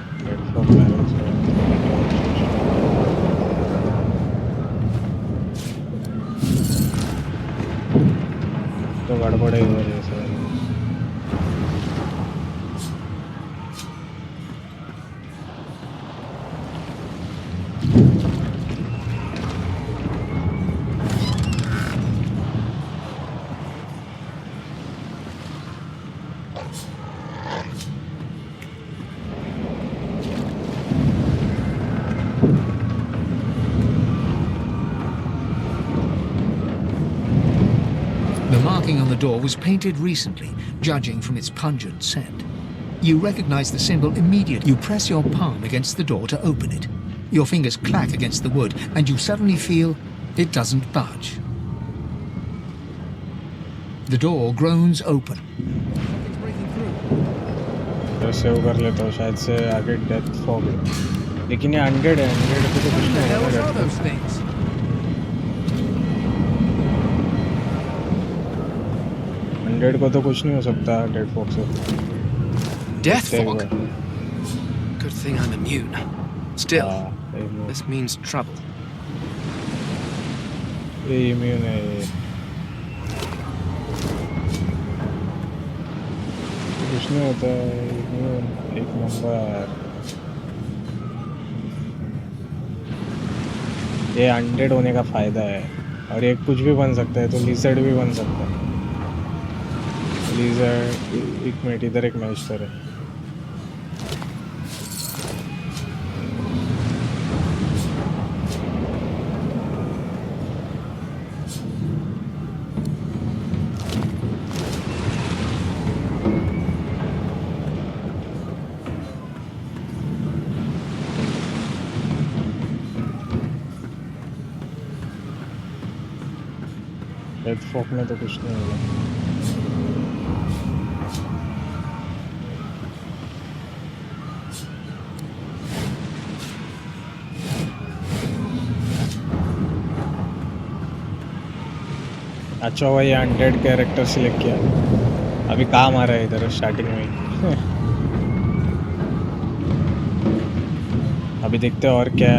तो गड़बड़ है इधर जैसे On the door was painted recently, judging from its pungent scent. You recognize the symbol immediately. You press your palm against the door to open it. Your fingers clack against the wood, and you suddenly feel it doesn't budge. The door groans open. Save कर लेता हूँ शायद से आगे death fog लेकिन ये 100 है 100 पे तो कुछ नहीं होगा 100 को तो कुछ नहीं हो सकता डेड फॉग से Death fog? Good thing I'm immune. Still, This means trouble. ये immune है ये। कुछ नहीं होता है immune एक नंबर। ये अनडेड होने का फायदा है और ये कुछ भी बन सकता है, तो लिजर्ड भी बन सकता है। लिजर्ड एक मिनट, इधर एक मैजिस्टर है। डेथफॉक में तो कुछ नहीं होगा। अच्छा हुआ ये अनडेड कैरेक्टर सिलेक्ट किया, अभी काम आ रहा है इधर स्टार्टिंग में ही। अभी देखते हैं और क्या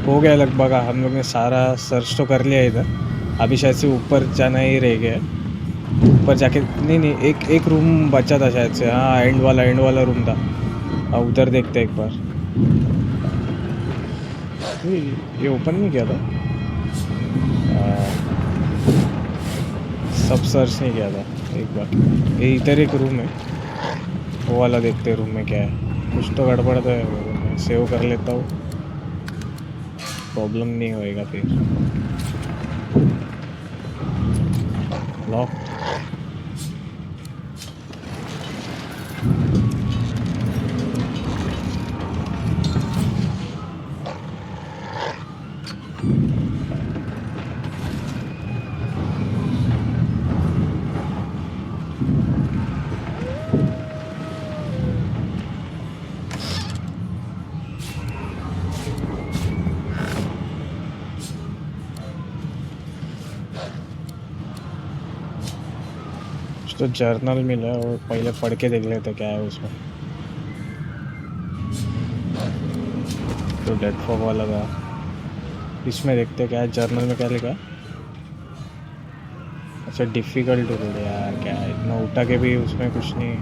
हो गया। लगभग हम लोग ने सारा सर्च तो कर लिया इधर, अभी शायद से ऊपर जाना ही रह गया। ऊपर जाके नहीं एक रूम बचा था शायद से। हाँ एंड वाला रूम था। अब उधर देखते हैं एक बार। ये ओपन नहीं किया था, सब सर्च नहीं किया था एक बार। ये इधर एक रूम है, वो वाला देखते हैं रूम में क्या है। कुछ तो गड़बड़ तो है, मैं सेव कर लेता हूँ, प्रॉब्लम नहीं होएगा फिर। लॉक तो जर्नल मिला है और पहले पढ़ के देख लेते क्या है उसमें। तो डेडफॉग वाला था, इसमें देखते क्या है जर्नल में क्या लिखा है। अच्छा डिफ़िकल्ट हो गया यार, क्या है इतना उठा के भी उसमें कुछ नहीं।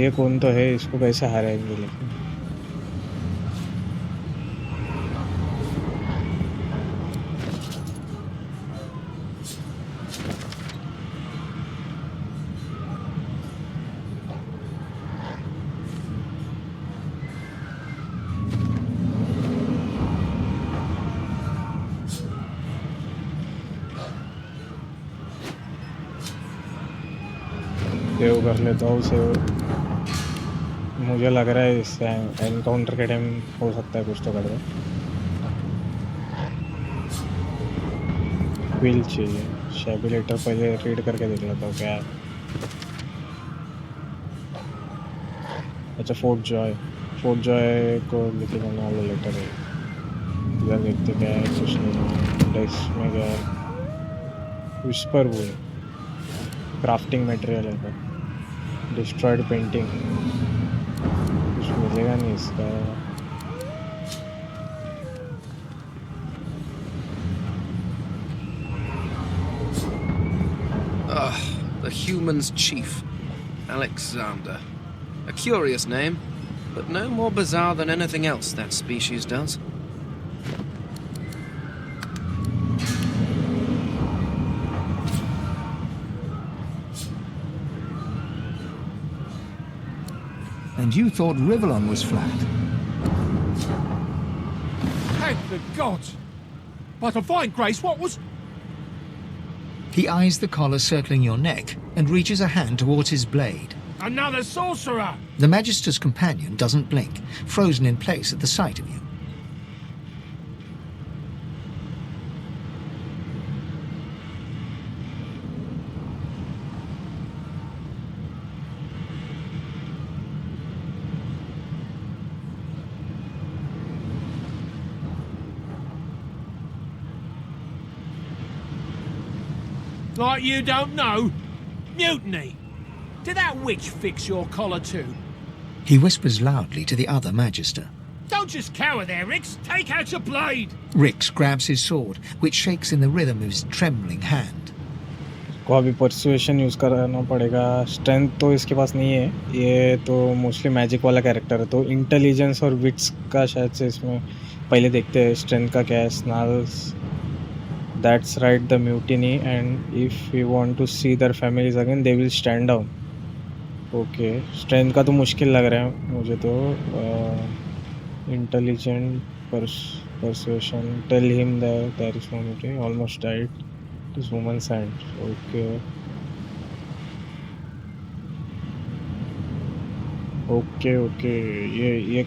ये कौन तो है, इसको कैसे हराएंगे लेकिन। सेव कर लेता हूँ सेव। मुझे लग रहा है इससे एनकाउंटर के टाइम हो सकता है कुछ तो गड़बड़। क्विल चाहिए, शैबुलेटर पहले रीड करके देख लेता हूँ क्या है। अच्छा फोर्ट जॉय को लिखे जाने वाला लेटर है। इधर देखते क्या है, कुछ नहीं। डेस्क में क्या है, विस्पर वो क्राफ्टिंग मटेरियल है। डिस्ट्रॉयड पेंटिंग, कुछ मिलेगा नहीं इसका। The human's chief, Alexander. A curious name, but no more bizarre than anything else that species does. And you thought Rivellon was flat? Thank the gods! But a fine grace, what was... He eyes the collar circling your neck and reaches a hand towards his blade. Another sorcerer! The Magister's companion doesn't blink, frozen in place at the sight of you. Like you don't know? Mutiny! Did that witch fix your collar too? He whispers loudly to the other Magister. Don't just cower there, Rix. Take out your blade. Rix grabs his sword, which shakes in the rhythm of his trembling hand. को अभी persuasion use करना पड़ेगा। Strength तो इसके पास नहीं है, ये तो मोस्टली मैजिक वाला कैरेक्टर है, तो इंटेलिजेंस और विट्स का शायद से इसमें पहले देखते हैं स्ट्रेंथ का क्या है। Snails, that's right, the mutiny, and if we want to see their families again they will stand down. Okay, strength का तो मुश्किल लग रहा है मुझे तो। Intelligent, persuasion, tell him that there is no mutiny, almost died, this woman's hand. Okay okay okay, ये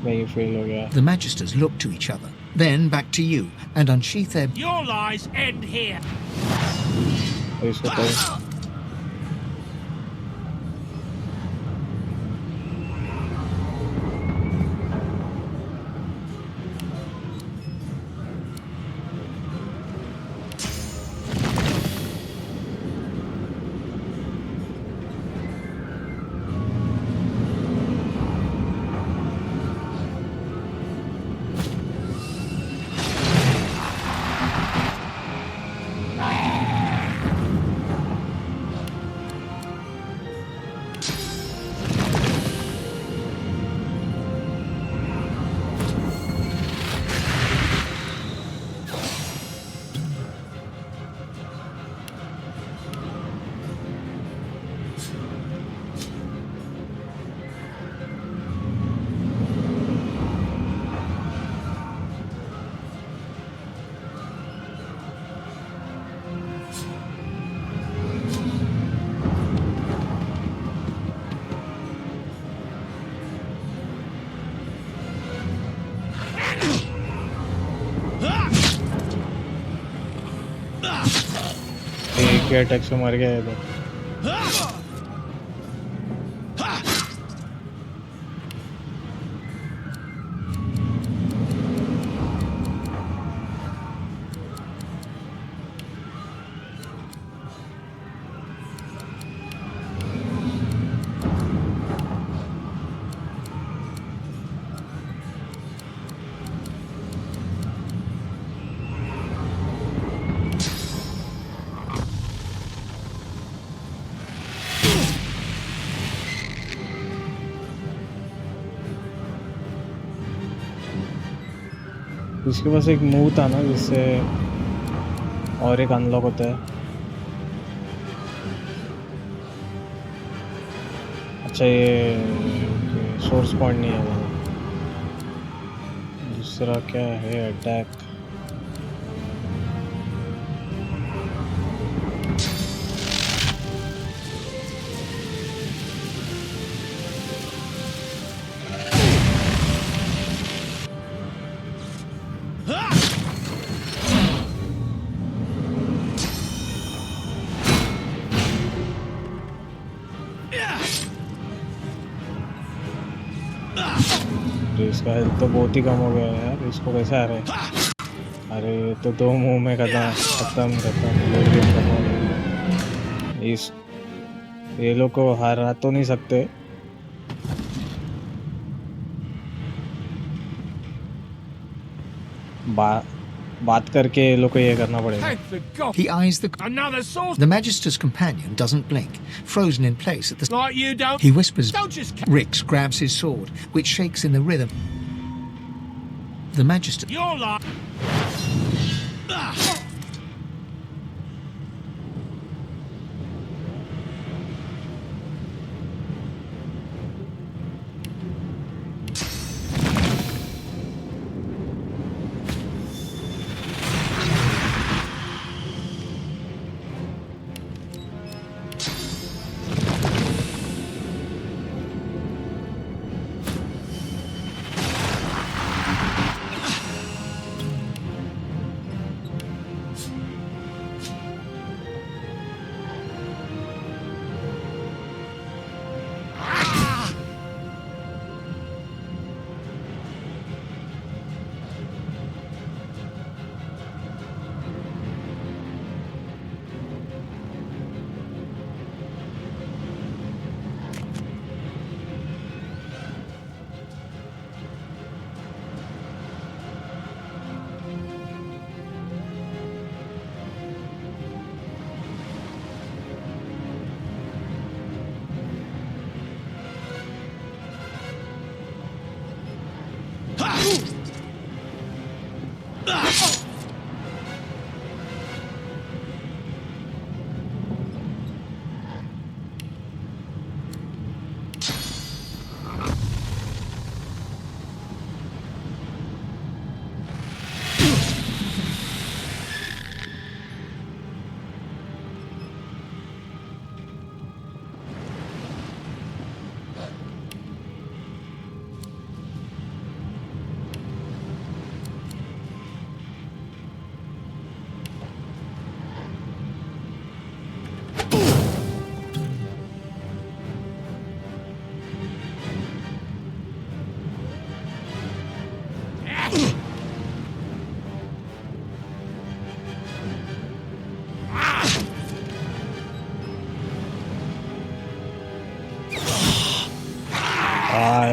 नहीं, फेल हो गया। The Magisters look to each other, then back to you, and unsheath their... Your lies end here. इसको तो एक attack से मर गया है तो। इसके पास एक मूव था ना जिससे और एक अनलॉक होता है। अच्छा, ये सोर्स पॉइंट नहीं है। दूसरा क्या है? अटैक। इसका हेल्थ तो बहुत ही कम हो गया है यार, इसको कैसे आ रहे हैं? अरे तो दो मुंह में खत्म। इस ये लोग को हरा तो नहीं सकते। बात करके ये लोग को ये करना पड़ेगा। He eyes the Magister's companion doesn't blink, frozen in place at the... Like you don't... He whispers... Don't just... Rix grabs his sword, which shakes in the rhythm. The Magister... You're like...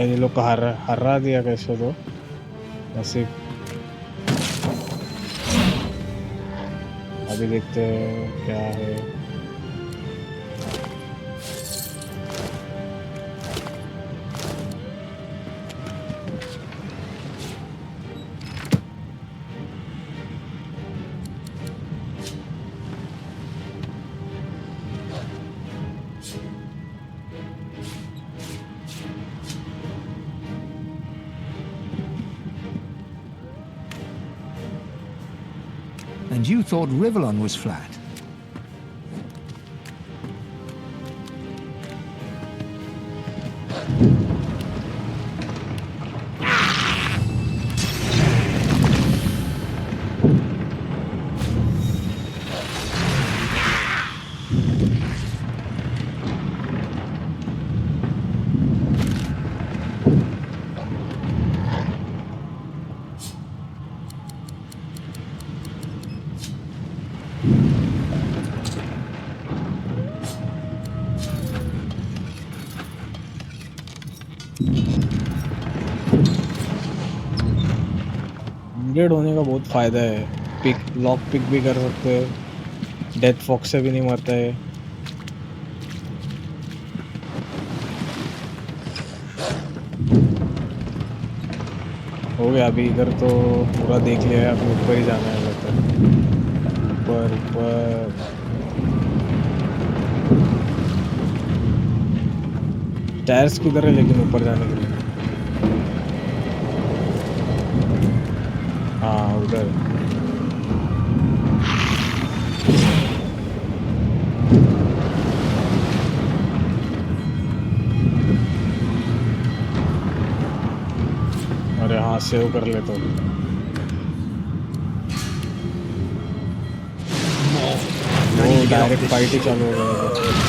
ये लोग को हरा दिया कैसे तो नसीब। अभी देखते हैं क्या है। And you thought Rivellon was flat. Upgrade होने का बहुत फ़ायदा है। लॉक पिक भी कर सकते हैं, डेथ फॉक्स से भी नहीं मरता है। हो गया अभी इधर तो पूरा देख लिया है, अभी ऊपर ही जाना है लगता है। ऊपर ऊपर टायर्स किधर है लेकिन ऊपर जाने के लिए? हाँ उधर। अरे हाँ सेव कर ले तो। वो डायरेक्ट फाइट ही चालू हो गया।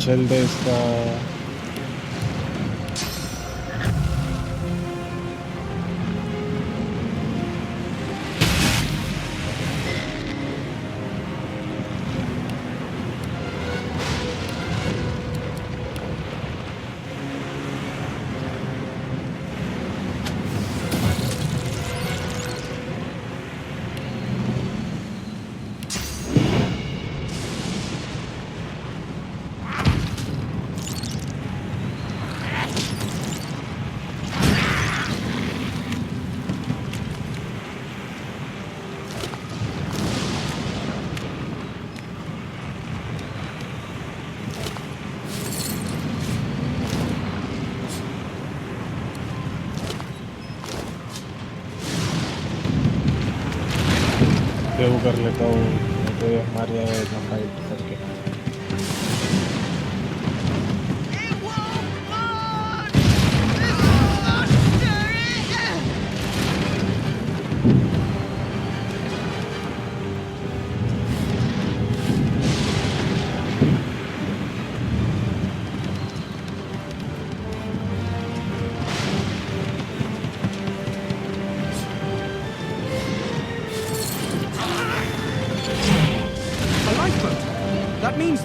चलते इसका वो कर लेता हूँ तो ये मार जाएगा इतना फाइट करके।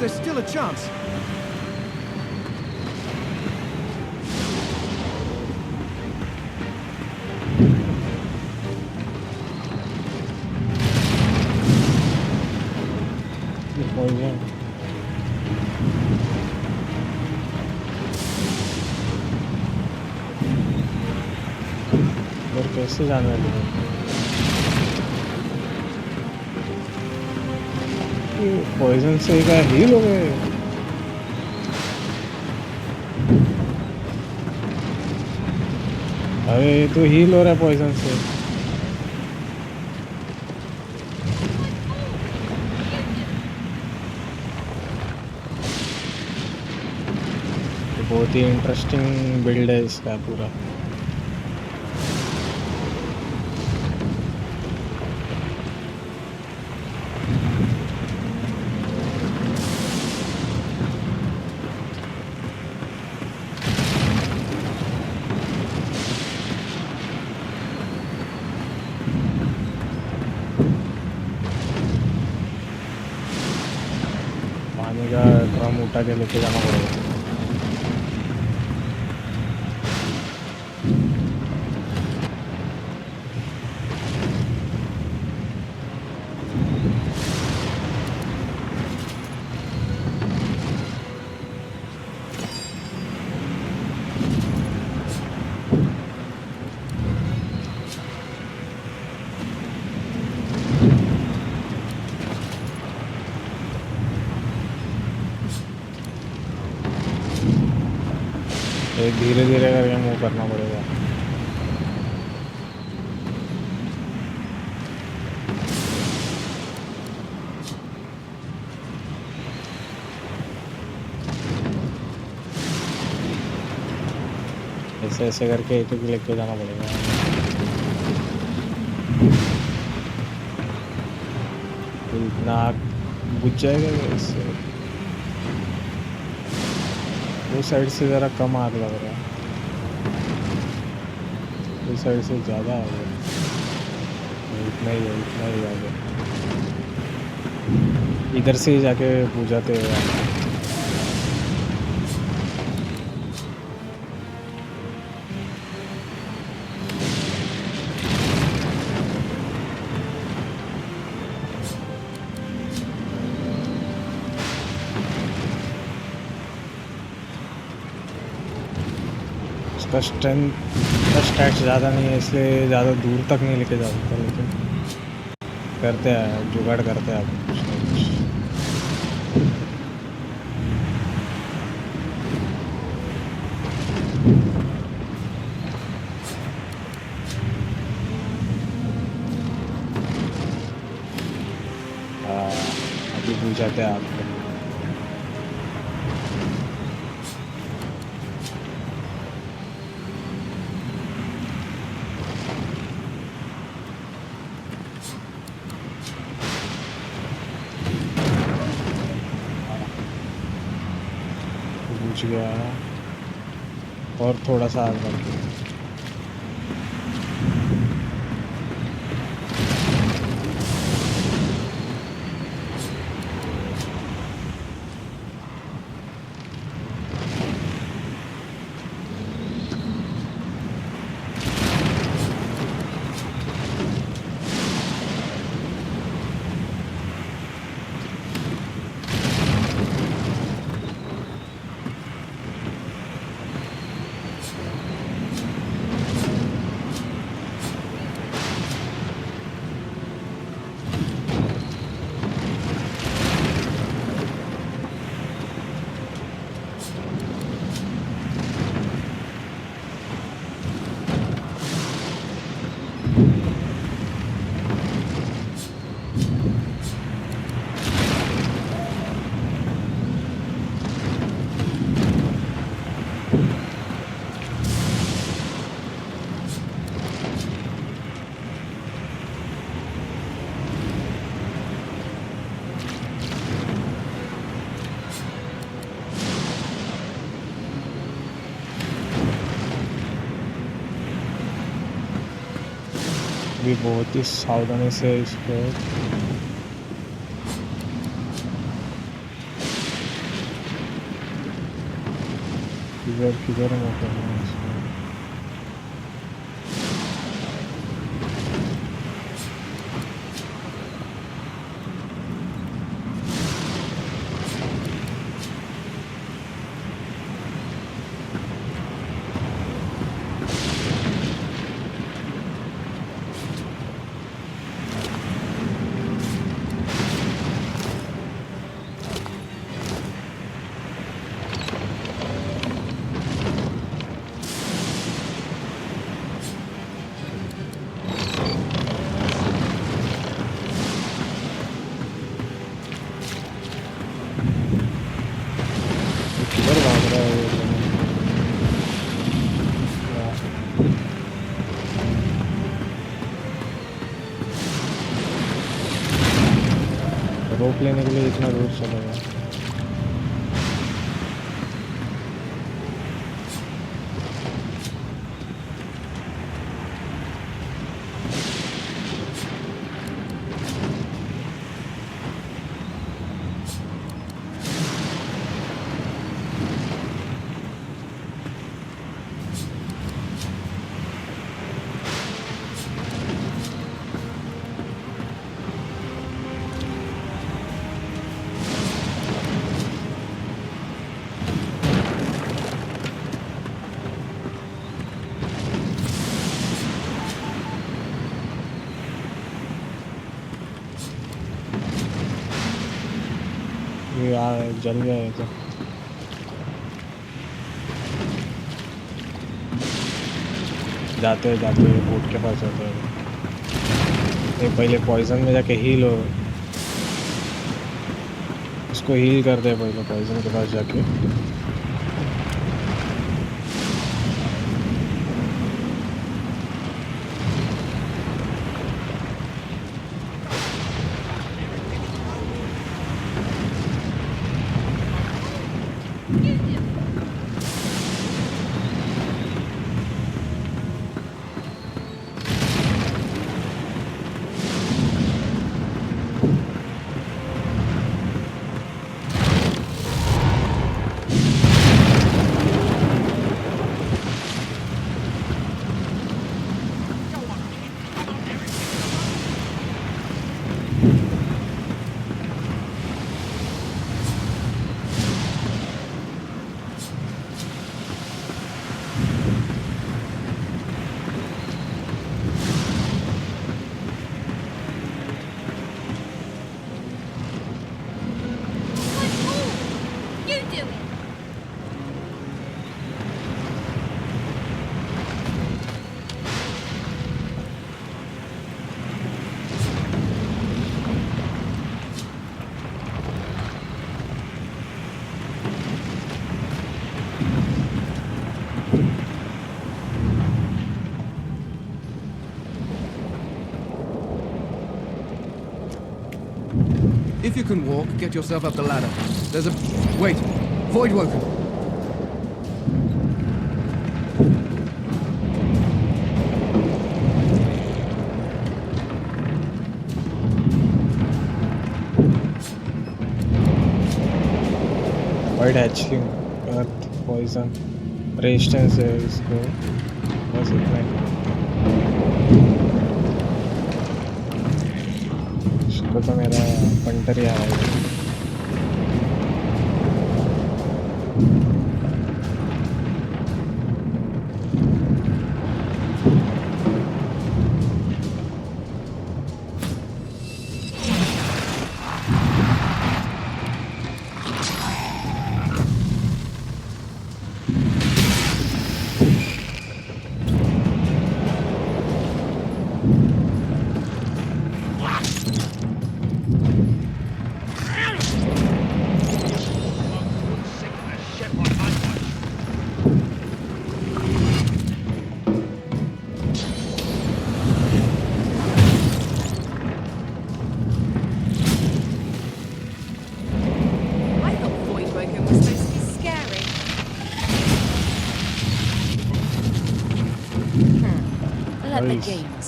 there's still a chance. और कैसे जाना है? पॉइजन से क्या हील हो गए? अरे ये तो हील हो रहा है पॉइजन से। बहुत ही इंटरेस्टिंग बिल्ड है इसका पूरा। पानी का ड्रम उठा के लेके जाना पड़ेगा। धीरे धीरे करके मूव करना पड़ेगा। ऐसे ऐसे करके एक एक लेके जाना पड़ेगा। तो इतना बुझ जाएगा इससे। वो साइड से ज़रा कम आग लग रहा है, उस साइड से ज़्यादा आ गया। इतना ही है, इतना ही आ गया। इधर से ही जाके पूजाते हुए उसका स्ट्रेंथ का स्टैट्स ज़्यादा नहीं है, इसलिए ज़्यादा दूर तक नहीं लेके जा सकता। लेकिन करते हैं, जुगाड़ करते हैं आप कुछ ना कुछ। अभी पूछाते हैं आपको। गया और थोड़ा सा आगे बढ़ गया। भी बहुत ही सावधानी से इसको किधर है करना इसको? किधर भाग रहा है ये लोग? रोक लेने के लिए इतना दूर चला गया। ये यार जल गया है तो जाते बोट के पास जाते हैं। ये पहले पॉइजन में जाके हील हो, उसको हील कर दे पहले पॉइजन के पास जाके। If you can walk, get yourself up the ladder. There's a... Wait! Void Woken! Wide hatchling, earth, poison, resistance है इसको, बस इतना ही। इसको तो मेरा पंटर ही आया।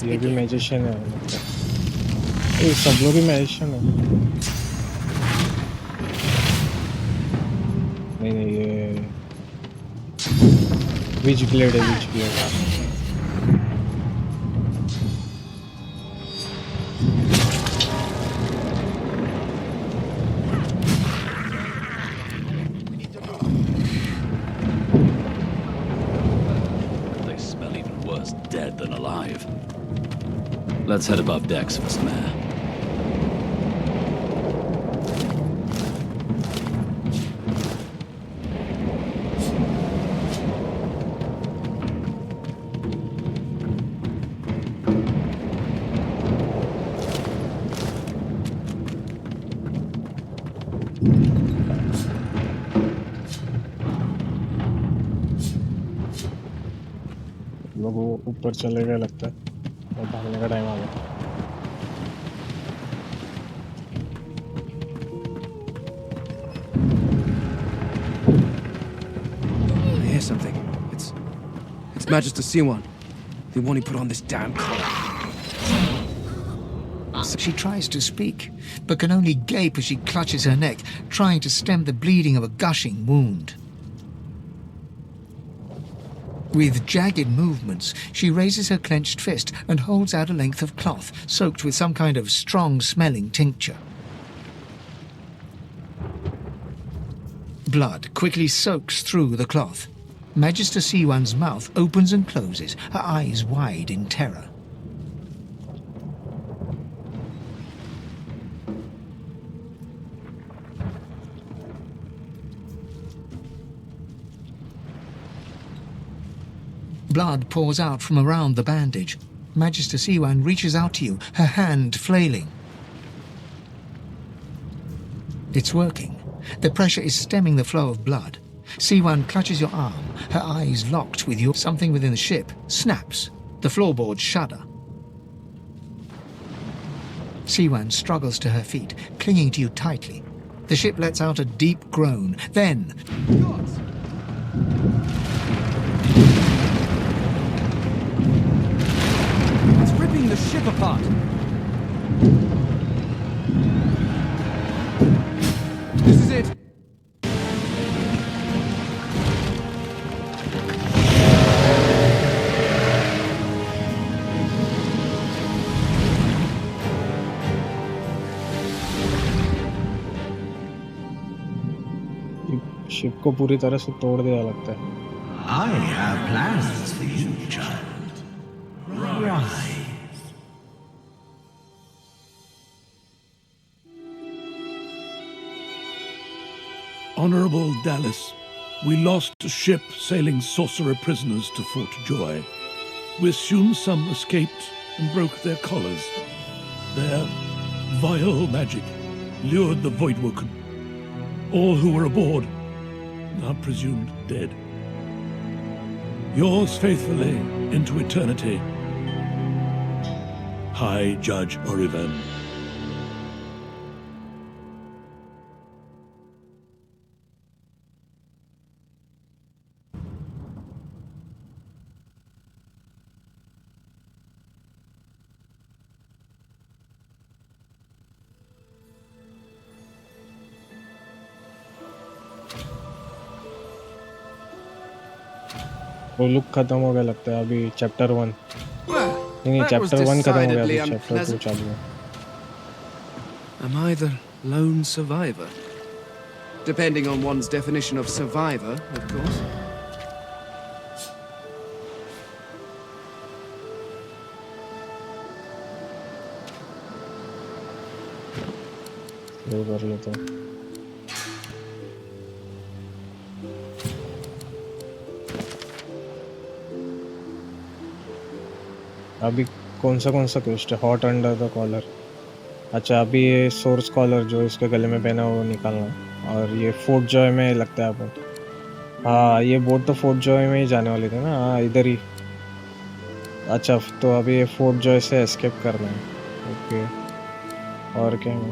ये भी मैजिशियन है, मतलब ये सब लोग ही मैजिशियन है। नहीं ये विच ब्लेड है, विच blade? They smell even worse dead than alive. Let's head above decks for some air. लोग ऊपर चले गए लगता है, और भागने का टाइम आ गया। I hear something. It's Magister Siwan. The one who put on this damn collar. She tries to speak, but can only gape as she clutches her neck, trying to stem the bleeding of a gushing wound. With jagged movements, she raises her clenched fist and holds out a length of cloth soaked with some kind of strong-smelling tincture. Blood quickly soaks through the cloth. Magister Siwan's mouth opens and closes, her eyes wide in terror. Blood pours out from around the bandage. Magister Siwan reaches out to you, her hand flailing. It's working. The pressure is stemming the flow of blood. Siwan clutches your arm, her eyes locked with you. Something within the ship snaps. The floorboards shudder. Siwan struggles to her feet, clinging to you tightly. The ship lets out a deep groan. Then... It's ripping the ship apart. This is it. Ship को पूरी तरह से तोड़ दिया लगता है। I have plans for you, child. Rise. Honorable Dallas, we lost a ship sailing sorcerer prisoners to Fort Joy. We assume some escaped and broke their collars. Their vile magic lured the Voidwoken. All who were aboard are presumed dead. Yours faithfully into eternity, High Judge Oriven. वो look खत्म हो गया लगता है अभी chapter 1 नहीं chapter 1 खत्म हो गया अभी चैप्टर 2 चालू है। Am I the lone survivor? Depending on one's definition of survivor, of course. वो कर लेता हूँ। अभी कौन सा क्वेस्ट है? Hot under the collar. अच्छा अभी ये सोर्स कॉलर जो इसके गले में पहना वो निकालना। और ये फोर्ट जॉय में लगता है अपन। हाँ ये बोट तो फोर्ट जॉय में ही जाने वाले थे ना। हाँ इधर ही। अच्छा तो अभी ये फोर्ट जॉय से एस्केप करना है। ओके और क्या है?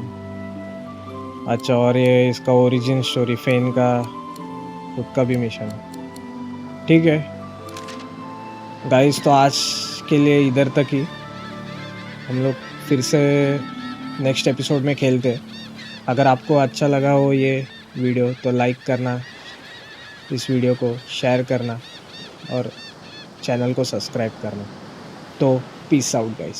अच्छा और ये इसका ओरिजिन स्टोरी फेन का खुद का भी मिशन है। ठीक है गाइस तो आज के लिए इधर तक ही। हम लोग फिर से नेक्स्ट एपिसोड में खेलते हैं। अगर आपको अच्छा लगा हो ये वीडियो तो लाइक करना, इस वीडियो को शेयर करना, और चैनल को सब्सक्राइब करना। तो पीस आउट गाइस।